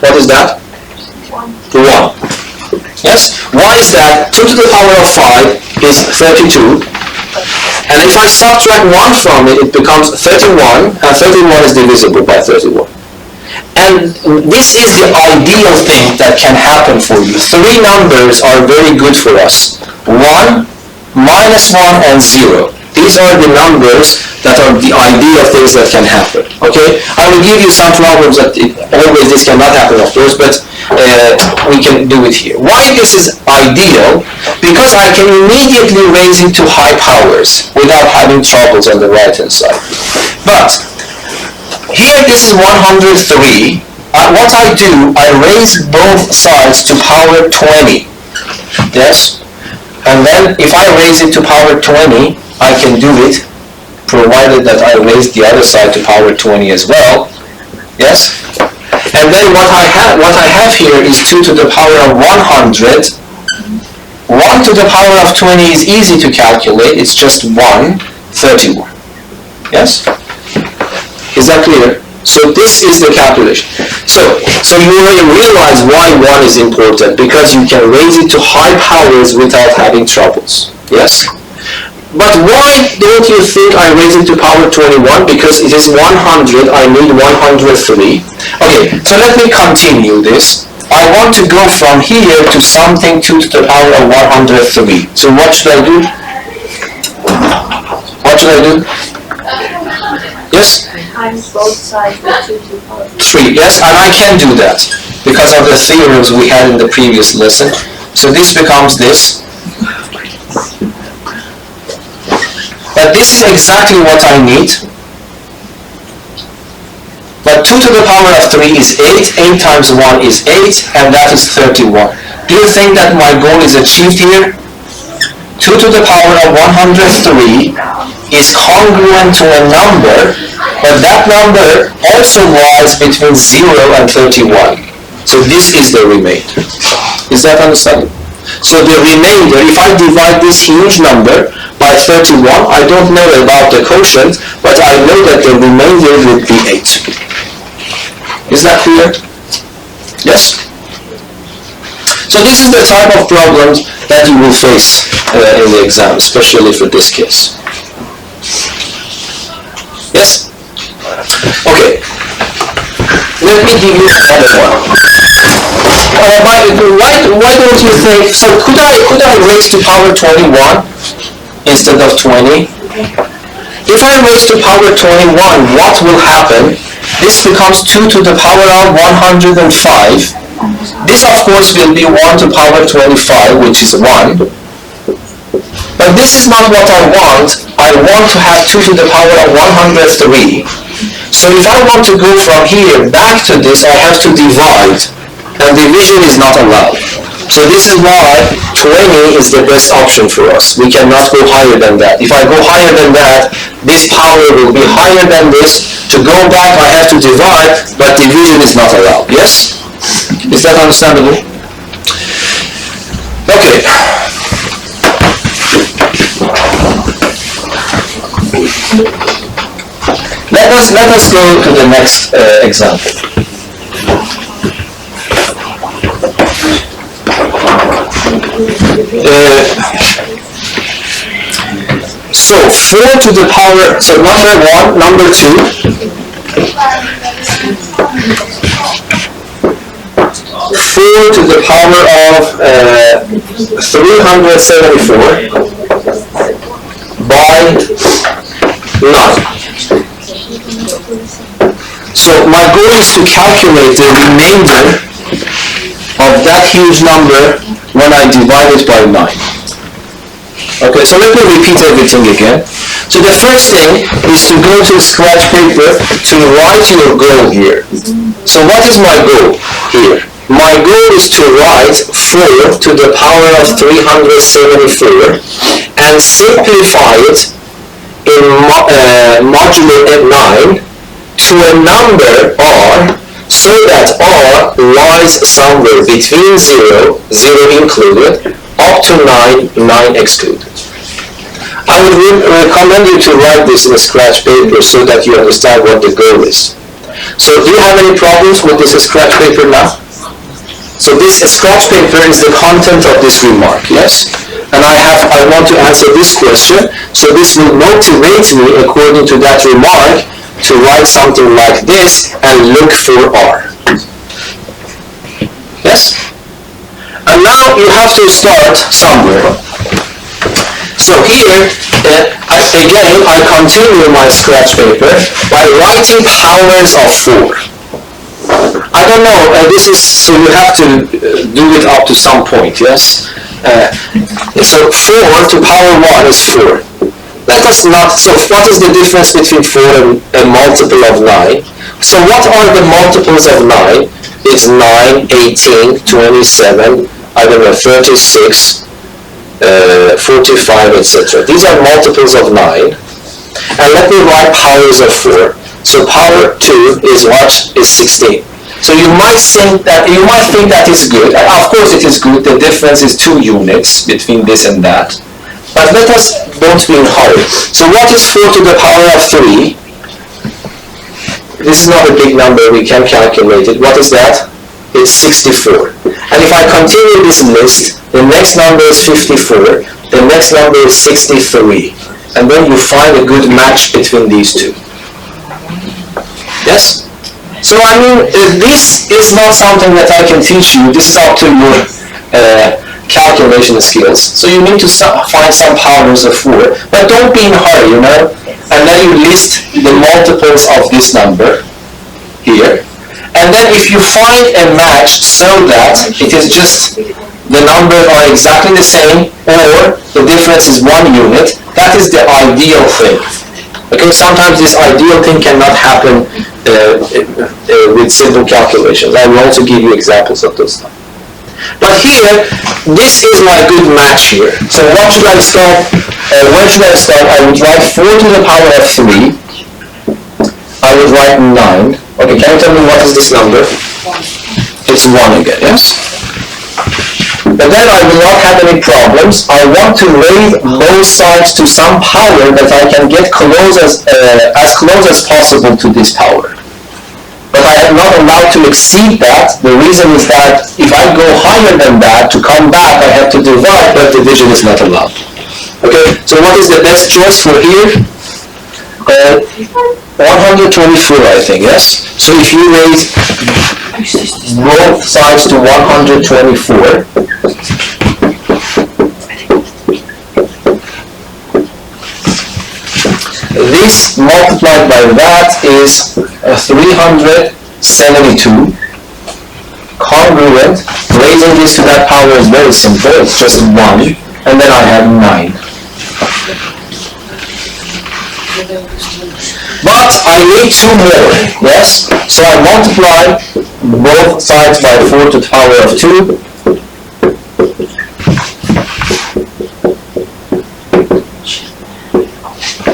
[SPEAKER 1] What is that? 1. Yes? Why is that? 2 to the power of 5 is 32. And if I subtract 1 from it, it becomes 31, and 31 is divisible by 31. And this is the ideal thing that can happen for you. 3 numbers are very good for us. 1, -1, and 0. These are the numbers that are the ideal things that can happen. Okay? I will give you some problems that always this cannot happen, of course, but we can do it here. Why this is ideal? Because I can immediately raise it to high powers without having troubles on the right-hand side. But here this is 103. What I do, I raise both sides to power 20. Yes? And then if I raise it to power 20, I can do it provided that I raise the other side to power 20 as well. Yes? And then what I have here is 2 to the power of 100. 1 to the power of 20 is easy to calculate. It's just 1, 31. Yes? Is that clear? So this is the calculation. So you already realize why 1 is important, because you can raise it to high powers without having troubles. Yes? But why don't you think I raise it to power 21? Because it is 100, I need 103. Okay, so let me continue this. I want to go from here to something 2 to the power of 103. So what should I do? What should I do? Yes?
[SPEAKER 2] Times both sides with 2 to the power
[SPEAKER 1] 3. Yes, and I can do that because of the theorems we had in the previous lesson. So this becomes this. But this is exactly what I need. But 2 to the power of 3 is 8. 8 times 1 is 8, and that is 31. Do you think that my goal is achieved here? 2 to the power of 103 is congruent to a number, but that number also lies between 0 and 31. So this is the remainder. Is that understandable? So the remainder, if I divide this huge number by 31, I don't know about the quotient, but I know that the remainder would be 8. Is that clear? Yes? So this is the type of problems that you will face in the exam, especially for this case. Yes? Okay. Let me give you another one. Why don't you think, so could I raise to power 21 instead of 20? If I raise to power 21, what will happen? This becomes 2 to the power of 105. This of course will be 1 to power 25, which is 1. But this is not what I want. I want to have 2 to the power of 103. So if I want to go from here back to this, I have to divide. And division is not allowed. So this is why 20 is the best option for us. We cannot go higher than that. If I go higher than that, this power will be higher than this. To go back, I have to divide, but division is not allowed. Yes? Is that understandable? Okay. Let us go to the next example. So 4 to the power, so number 1, number 2. 4 to the power of 374 by 9. So my goal is to calculate the remainder of that huge number when I divide it by 9. Okay, so let me repeat everything again. So the first thing is to go to a scratch paper to write your goal here. So what is my goal here? My goal is to write 4 to the power of 374 and simplify it in modular 9 to a number r, so that r lies somewhere between 0, 0 included, up to 9, 9 excluded. I would recommend you to write this in a scratch paper so that you understand what the goal is. So do you have any problems with this scratch paper now? So this scratch paper is the content of this remark, yes? And I want to answer this question, so this will motivate me, according to that remark, to write something like this and look for R. Yes? And now you have to start somewhere. So here, again, I continue my scratch paper by writing powers of 4. I don't know, this is, so you have to do it up to some point, yes? So 4 to power 1 is 4. Let us not, so what is the difference between 4 and a multiple of 9? So what are the multiples of 9? It's 9, 18, 27, I don't know, 36, 45, etc. These are multiples of 9. And let me write powers of 4. So power 2 is what? Is 16. So you might think that is good. Of course it is good. The difference is 2 units between this and that. But let us don't be in a hurry. So what is 4 to the power of 3? This is not a big number. We can calculate it. What is that? It's 64. And if I continue this list, the next number is 54. The next number is 63. And then you find a good match between these two. Yes? So I mean, this is not something that I can teach you. This is up to your calculation skills. So you need to find some powers of 4. But don't be in a hurry, you know. And then you list the multiples of this number here. And then if you find a match so that it is just the numbers are exactly the same or the difference is 1 unit, that is the ideal thing. Okay, sometimes this ideal thing cannot happen with simple calculations. I will also give you examples of those. But here, this is my good match here. So what should I start? Where should I start? I would write 4 to the power of 3. I would write 9. Okay, can you tell me what is this number? It's 1 again, yes? But then I will not have any problems. I want to raise both sides to some power that I can get as close as possible to this power. But I am not allowed to exceed that. The reason is that if I go higher than that, to come back, I have to divide, but division is not allowed. Okay, so what is the best choice for here? 124, I think, yes? So if you raise both sides to 124, this multiplied by that is 372. Congruent, raising this to that power is very simple, it's just 1, and then I have 9. But I need 2 more, yes? So I multiply both sides by 4 to the power of 2.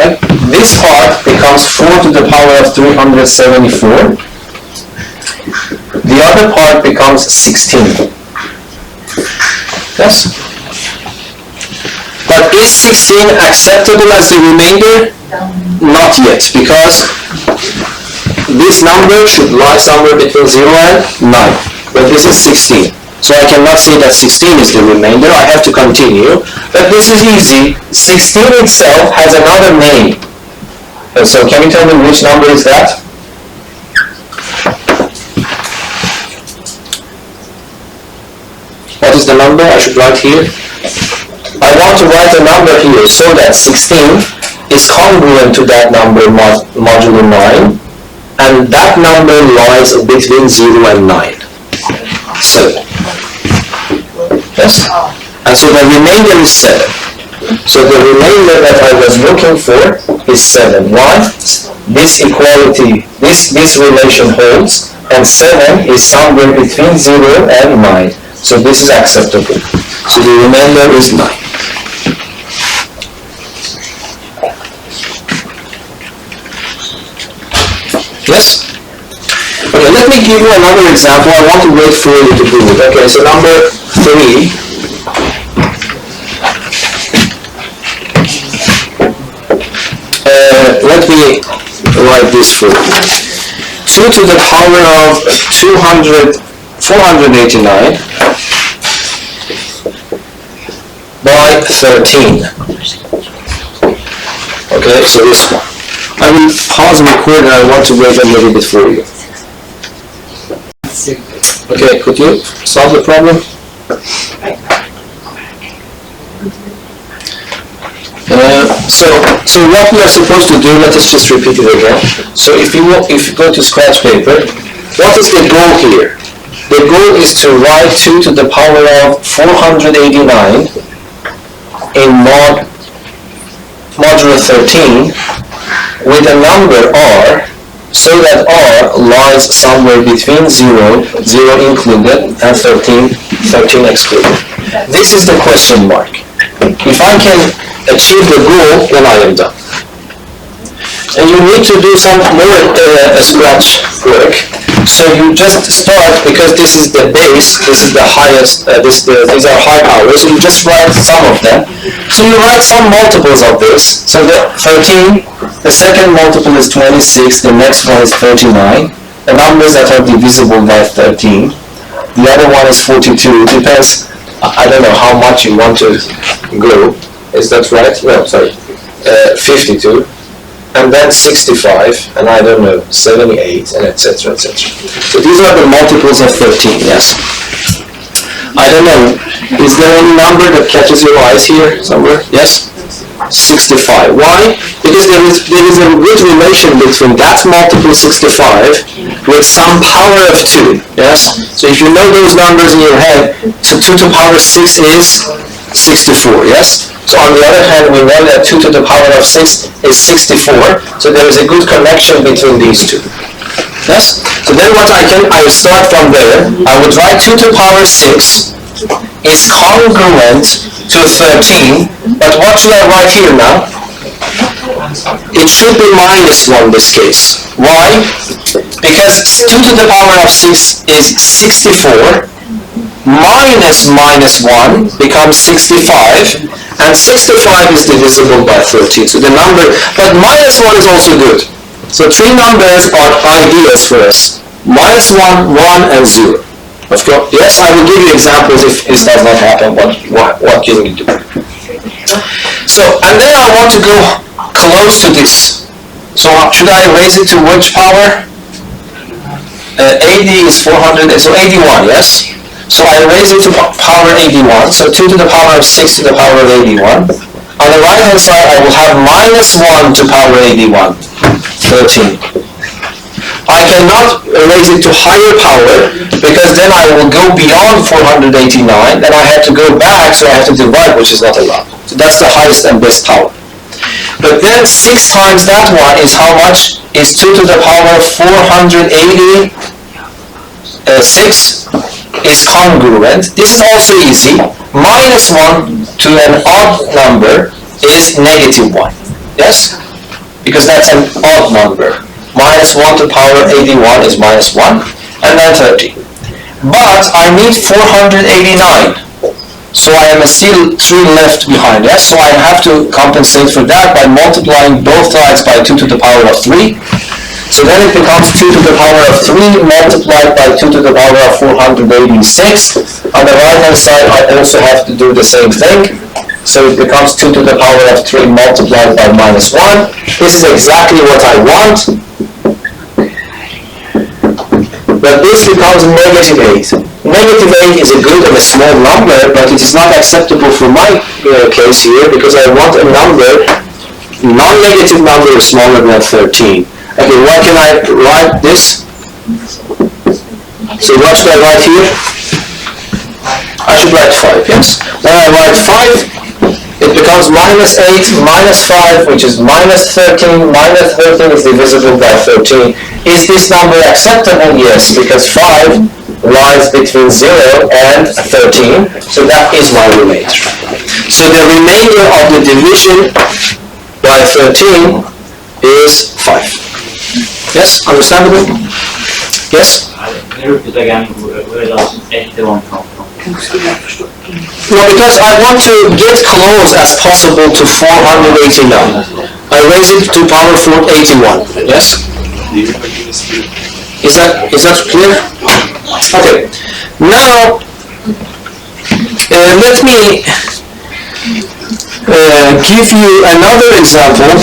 [SPEAKER 1] And this part becomes 4 to the power of 374. The other part becomes 16. Yes? But is 16 acceptable as the remainder? Not yet, because this number should lie somewhere between 0 and 9. But this is 16. So I cannot say that 16 is the remainder. I have to continue. But this is easy. 16 itself has another name. And so can you tell me which number is that? What is the number I should write here? I want to write a number here so that 16 is congruent to that number modulo 9, and that number lies between 0 and 9. So, yes? And so the remainder is 7. So the remainder that I was looking for is 7. Why? This equality, this relation holds, and 7 is somewhere between 0 and 9. So this is acceptable. So the remainder is 9. Yes? Okay, let me give you another example. I want to wait for you to do it. Okay, so number 3. Let me write this for you. 2 to the power of 240 489 by 13. Okay, so this one. I will pause the record and I want to wait a little bit for you. Okay, could you solve the problem? So what we are supposed to do, let us just repeat it again. So if you go to scratch paper, what is the goal here? The goal is to write 2 to the power of 489 in modular 13 with a number r, so that r lies somewhere between 0 included, and 13 excluded. This is the question mark. If I can achieve the goal, then I am done. And you need to do some more scratch work. So you just start, because this is the base, this is the highest, these are high powers, so you just write some of them. So you write some multiples of this. So the 13, the second multiple is 26, the next one is 39. The numbers that are divisible by 13. The other one is 42. It depends, I don't know how much you want to go. Is that right? No, sorry. 52. And then 65, and I don't know, 78, and etc., etc. So these are the multiples of 13, yes? I don't know, is there any number that catches your eyes here somewhere? Yes? 65. Why? Because there is a good relation between that multiple 65 with some power of 2, yes? So if you know those numbers in your head, so 2 to the power 6 is 64, yes? So on the other hand, we know that 2 to the power of 6 is 64, so there is a good connection between these two. Yes? So then what I will start from there. I would write 2 to the power 6 is congruent to 13, but what should I write here now? It should be minus 1 in this case. Why? Because 2 to the power of 6 is 64, minus 1 becomes 65, and 65 is divisible by 13. So the number, but minus 1 is also good. So 3 numbers are ideas for us. Minus 1, 1, and 0. Of course, yes, I will give you examples if this does not happen, what you need to do. So, and then I want to go close to this. So should I raise it to which power? 80 is 400, so 81, yes? So I raise it to power 81, so 2 to the power of 6 to the power of 81. On the right hand side I will have minus 1 to power 81, 13. I cannot raise it to higher power because then I will go beyond 489, then I have to go back, so I have to divide, which is not allowed. So that's the highest and best power. But then 6 times that one is how much? Is 2 to the power of 486 is congruent. This is also easy. Minus 1 to an odd number is negative 1. Yes? Because that's an odd number. Minus 1 to the power 81 is minus 1, and then 30. But I need 489. So I am still 3 left behind, yes? So I have to compensate for that by multiplying both sides by 2 to the power of 3. So then it becomes 2 to the power of 3 multiplied by 2 to the power of 486. On the right hand side I also have to do the same thing. So it becomes 2 to the power of 3 multiplied by minus 1. This is exactly what I want. But this becomes negative 8. Negative 8 is a good and a small number, but it is not acceptable for my case here because I want a number, non-negative number is smaller than 13. Okay, what can I write this? So what should I write here? I should write 5, yes. When I write 5, it becomes minus 8, minus 5, which is minus 13. Minus 13 is divisible by 13. Is this number acceptable? Yes, because 5 lies between 0 and 13, so that is my remainder. So the remainder of the division by 13 is 5. Yes, understandable? Yes?
[SPEAKER 3] Can you repeat again where does 81 come from?
[SPEAKER 1] No, because I want to get close as possible to 489. I raise it to power 481. Yes? Is that clear? Okay. Now, let me give you another example.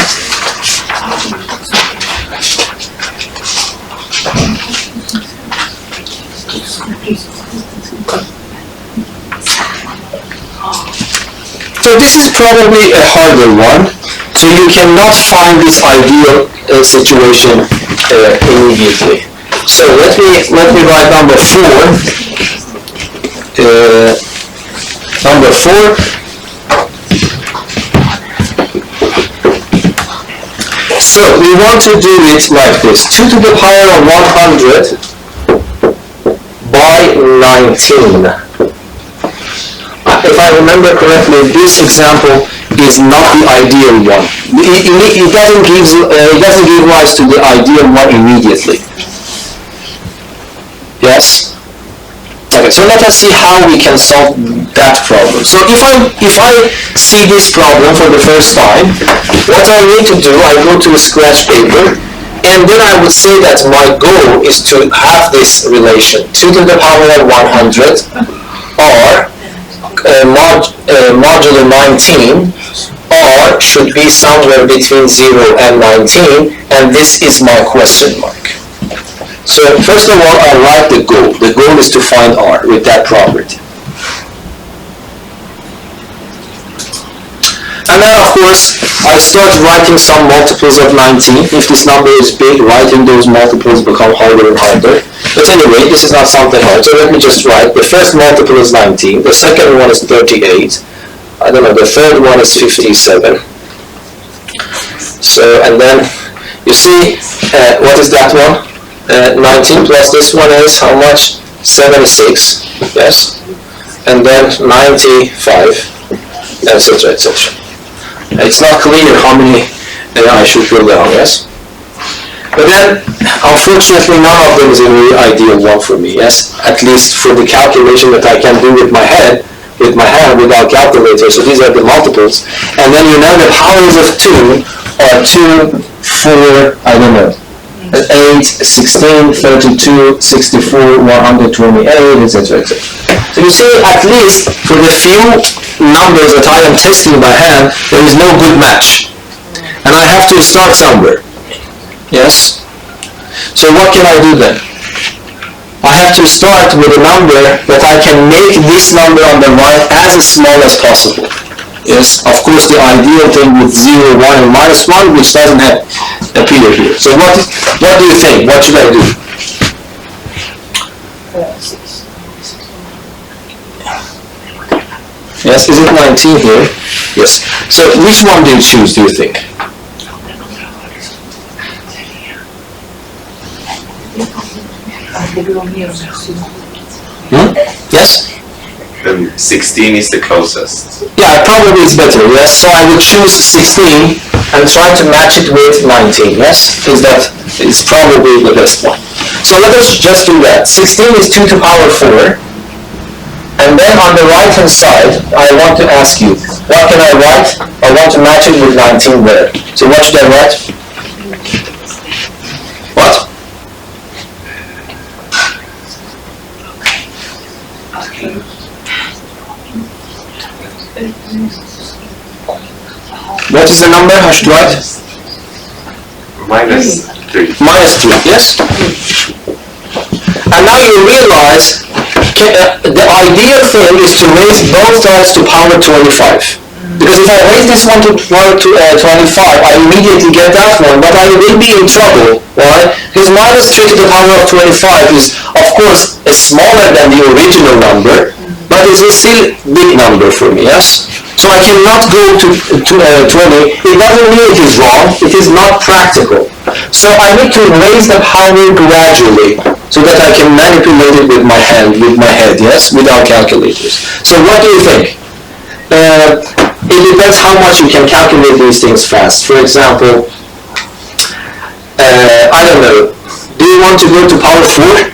[SPEAKER 1] So this is probably a harder one. So you cannot find this ideal situation immediately. So let me write number 4. Number 4. So we want to do it like this: 2 to the power of 100 by 19. If I remember correctly, this example is not the ideal one. It doesn't give rise to the ideal one immediately. Yes? Okay, so let us see how we can solve that problem. So if I see this problem for the first time, what I need to do, I go to a scratch paper, and then I would say that my goal is to have this relation, 2 to the power of 100, or modulo 19, or should be somewhere between 0 and 19, and this is my question mark. So first of all, I write the goal. The goal is to find R with that property. And then of course, I start writing some multiples of 19. If this number is big, writing those multiples become harder and harder. But anyway, this is not something hard. So let me just write. The first multiple is 19. The second one is 38. I don't know, the third one is 57. So, and then, you see, what is that one? 19 plus this one is how much? 76, yes? And then 95, etc., etc. It's not clear how many I should go down, yes? But then, unfortunately, none of them is a really ideal one for me, yes? At least for the calculation that I can do with my head, with my hand, without calculator. So these are the multiples. And then you know the powers of 2 are 2, 4, I don't know, 8, 16, 32, 64, 128, etc., etc. So you see, at least for the few numbers that I am testing by hand, there is no good match. And I have to start somewhere. Yes? So what can I do then? I have to start with a number that I can make this number on the right as small as possible. Yes, of course the ideal thing with 0, 1, and minus 1, which doesn't appear here. So what do you think? What should I do? Yes, is it 19 here? Yes. So which one do you choose, do you think? Yes?
[SPEAKER 4] 16 is the closest.
[SPEAKER 1] Yeah, probably it's better, yes? So I would choose 16 and try to match it with 19, yes? It's probably the best one. So let us just do that. 16 is 2 to the power 4. And then on the right hand side, I want to ask you, what can I write? I want to match it with 19 there. So what should I write? What? What is the number I should write?
[SPEAKER 4] Minus 3.
[SPEAKER 1] Minus 3, yes? And now you realize the ideal thing is to raise both sides to power 25. Because if I raise this one to power 25, I immediately get that one, but I will be in trouble. Why? Because minus 3 to the power of 25 is, of course, smaller than the original number, but it's a still big number for me, yes? So I cannot go to 20. It doesn't mean it is wrong, it is not practical. So I need to raise the power gradually so that I can manipulate it with my hand, with my head, yes, without calculators. So what do you think? It depends how much you can calculate these things fast. For example, I don't know, do you want to go to power 4?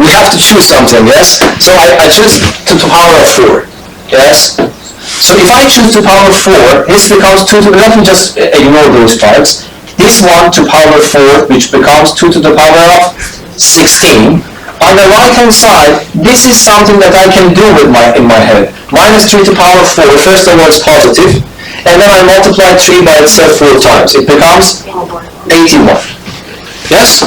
[SPEAKER 1] We have to choose something, yes? So I choose to power of 4, yes? So if I choose to power 4, this becomes 2 to, let me just ignore those parts. This one to power 4, which becomes 2 to the power of 16, On the right hand side, this is something that I can do with in my head. Minus 3 to the power 4, first of all, is positive, and then I multiply 3 by itself 4 times. It becomes 81. Yes?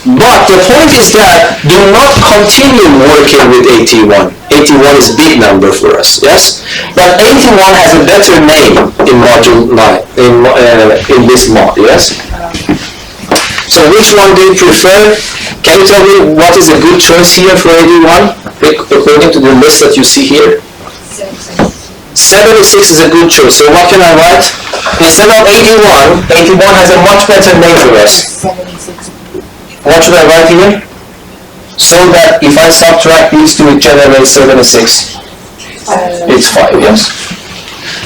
[SPEAKER 1] But the point is that do not continue working with 81. 81 is a big number for us, yes? But 81 has a better name in module 9, in this mod, yes? So which one do you prefer? Can you tell me what is a good choice here for 81, according to the list that you see here? 76 is a good choice. So what can I write? Instead of 81, 81 has a much better name for us. What should I write here? So that if I subtract these two, it generates 76. It's 5, yes?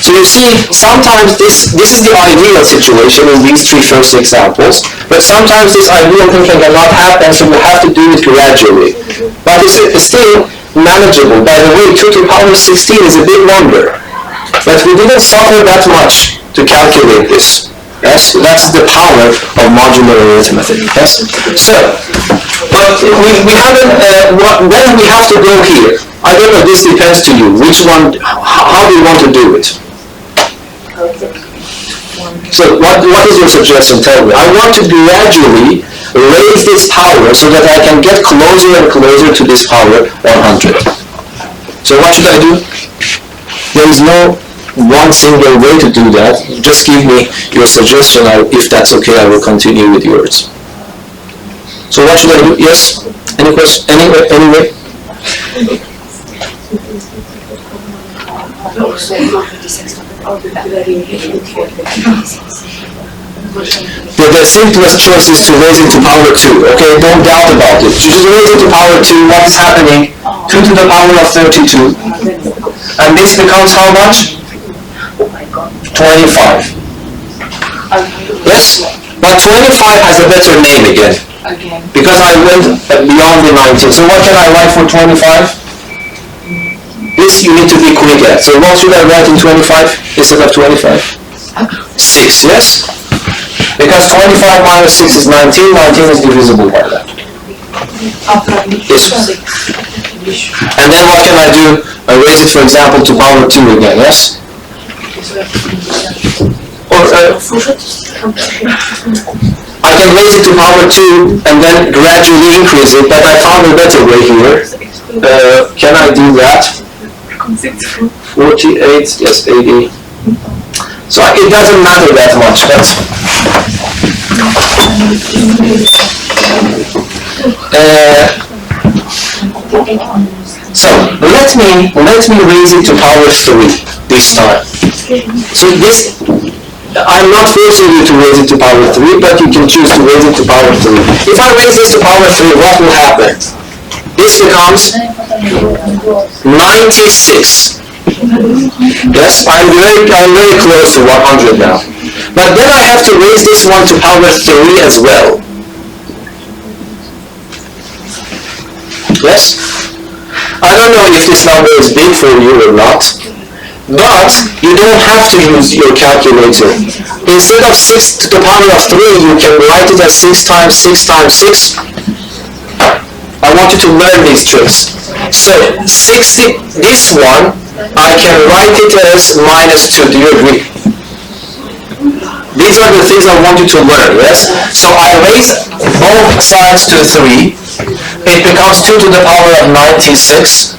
[SPEAKER 1] So you see, sometimes this is the ideal situation in these three first examples, but sometimes this ideal thinking cannot happen, so you have to do it gradually. But it's still manageable. By the way, 2 to the power 16 is a big number, but we didn't suffer that much to calculate this. Yes, that's the power of modular arithmetic. Yes. So, but we haven't. When we have to go here, I don't know. This depends to you. Which one? How do you want to do it? So, what is your suggestion? Tell me. I want to gradually raise this power so that I can get closer and closer to this power 100. So, what should I do? There is no one single way to do that. Just give me your suggestion. If that's okay, I will continue with yours. So what should I do? Yes? Any question? Anyway? The simplest choice is to raise it to power 2. Okay, don't doubt about it. You just raise it to power 2. What is happening? 2 to the power of 32. And this becomes how much? 25. Yes? But 25 has a better name again. Because I went beyond the 19. So what can I write for 25? This you need to be quick at. So what should I write in 25 instead of 25? 6, yes? Because 25 minus 6 is 19. 19 is divisible by that. Yes. And then what can I do? I raise it, for example, to power 2 again, yes? Or I can raise it to power 2 and then gradually increase it, but I found a better way here. Can I do that? 48, yes, 80. So it doesn't matter that much. So let me raise it to power 3 this time. So this, I'm not forcing you to raise it to power 3, but you can choose to raise it to power 3. If I raise this to power 3, what will happen? This becomes 96. Yes, I'm very close to 100 now. But then I have to raise this one to power 3 as well. Yes? I don't know if this number is big for you or not, but you don't have to use your calculator. Instead of 6 to the power of 3, you can write it as 6 times 6 times 6. I want you to learn these tricks. So 60, this one, I can write it as minus 2. Do you agree? These are the things I want you to learn, yes? So I raise both sides to 3. It becomes 2 to the power of 96.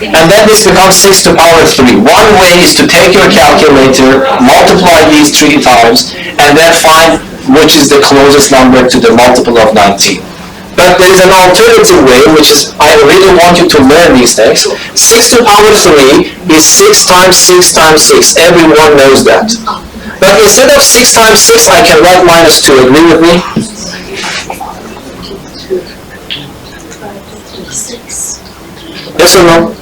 [SPEAKER 1] And then this becomes 6 to the power 3. One way is to take your calculator, multiply these 3 times, and then find which is the closest number to the multiple of 19. But there is an alternative way, which is, I really want you to learn these things. 6 to the power 3 is 6 times 6 times 6. Everyone knows that. But instead of 6 times 6, I can write minus 2. Agree with me? Yes or no?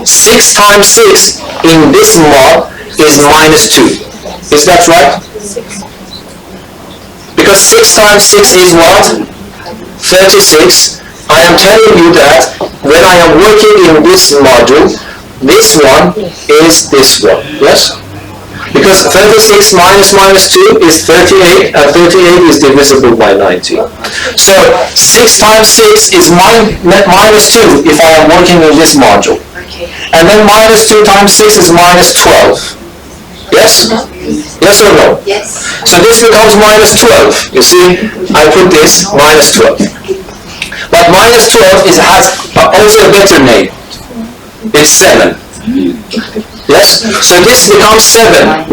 [SPEAKER 1] 6 times 6 in this mod is minus 2. Is that right? Because 6 times 6 is what? 36. I am telling you that when I am working in this module, this one is this one. Yes? Because 36 minus 2 is 38, and 38 is divisible by 19. So 6 times 6 is minus 2 if I am working in this module. And then minus 2 times 6 is minus 12. Yes? Yes or no?
[SPEAKER 2] Yes.
[SPEAKER 1] So this becomes minus 12. You see, I put this minus 12. But minus 12 has also a better name. It's 7. Yes? So this becomes 7.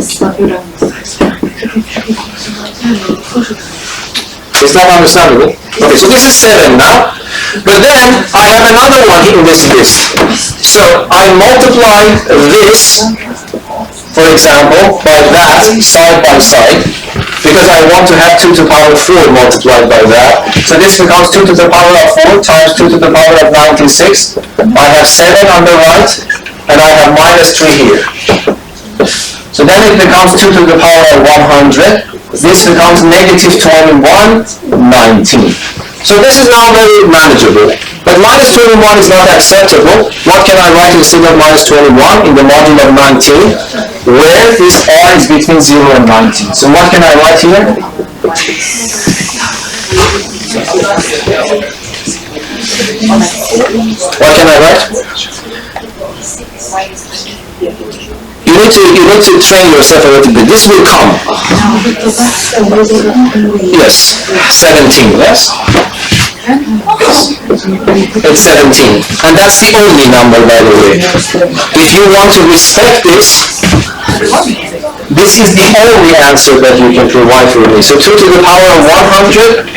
[SPEAKER 1] It's not understandable? Okay, so this is 7 now. But then I have another one in this list. So I multiply this, for example, by that side by side, because I want to have 2 to the power of 4 multiplied by that. So this becomes 2 to the power of 4 times 2 to the power of 96. I have 7 on the right, and I have minus 3 here. So then it becomes 2 to the power of 100. This becomes negative 21, 19. So this is now very manageable. But minus 21 is not acceptable. What can I write instead of minus 21 in the modulo of 19? Where this r is between 0 and 19. So what can I write here? What can I write? You need to train yourself a little bit. This will come. Yes, 17, yes? It's 17. And that's the only number, by the way. If you want to respect this, this is the only answer that you can provide for me. So 2 to the power of 100,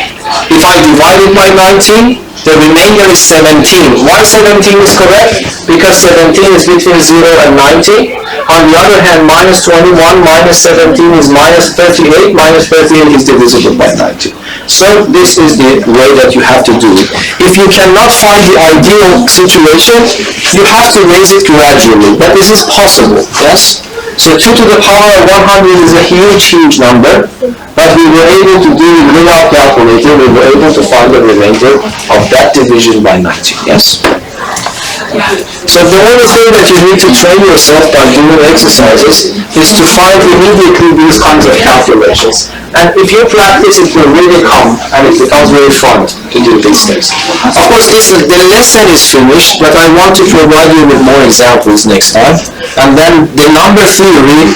[SPEAKER 1] if I divide it by 19, the remainder is 17. Why 17 is correct? Because 17 is between 0 and 90. On the other hand, minus 21 minus 17 is minus 38. Minus 38 is divisible by 90. So this is the way that you have to do it. If you cannot find the ideal situation, you have to raise it gradually. But this is possible, yes? So 2 to the power of 100 is a huge number, but we were able to do it without calculator. We were able to find the remainder of that division by 90, yes? So the only thing that you need to train yourself by doing exercises is to find immediately these kinds of calculations. And if you practice, it will really come, and it becomes very fun to do these things. Of course, the lesson is finished, but I want to provide you with more examples next time. And then the number theory,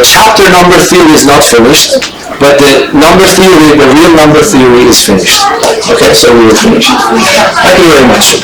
[SPEAKER 1] chapter number theory is not finished, but the number theory, the real number theory is finished. Okay, so we will finish. Thank you very much.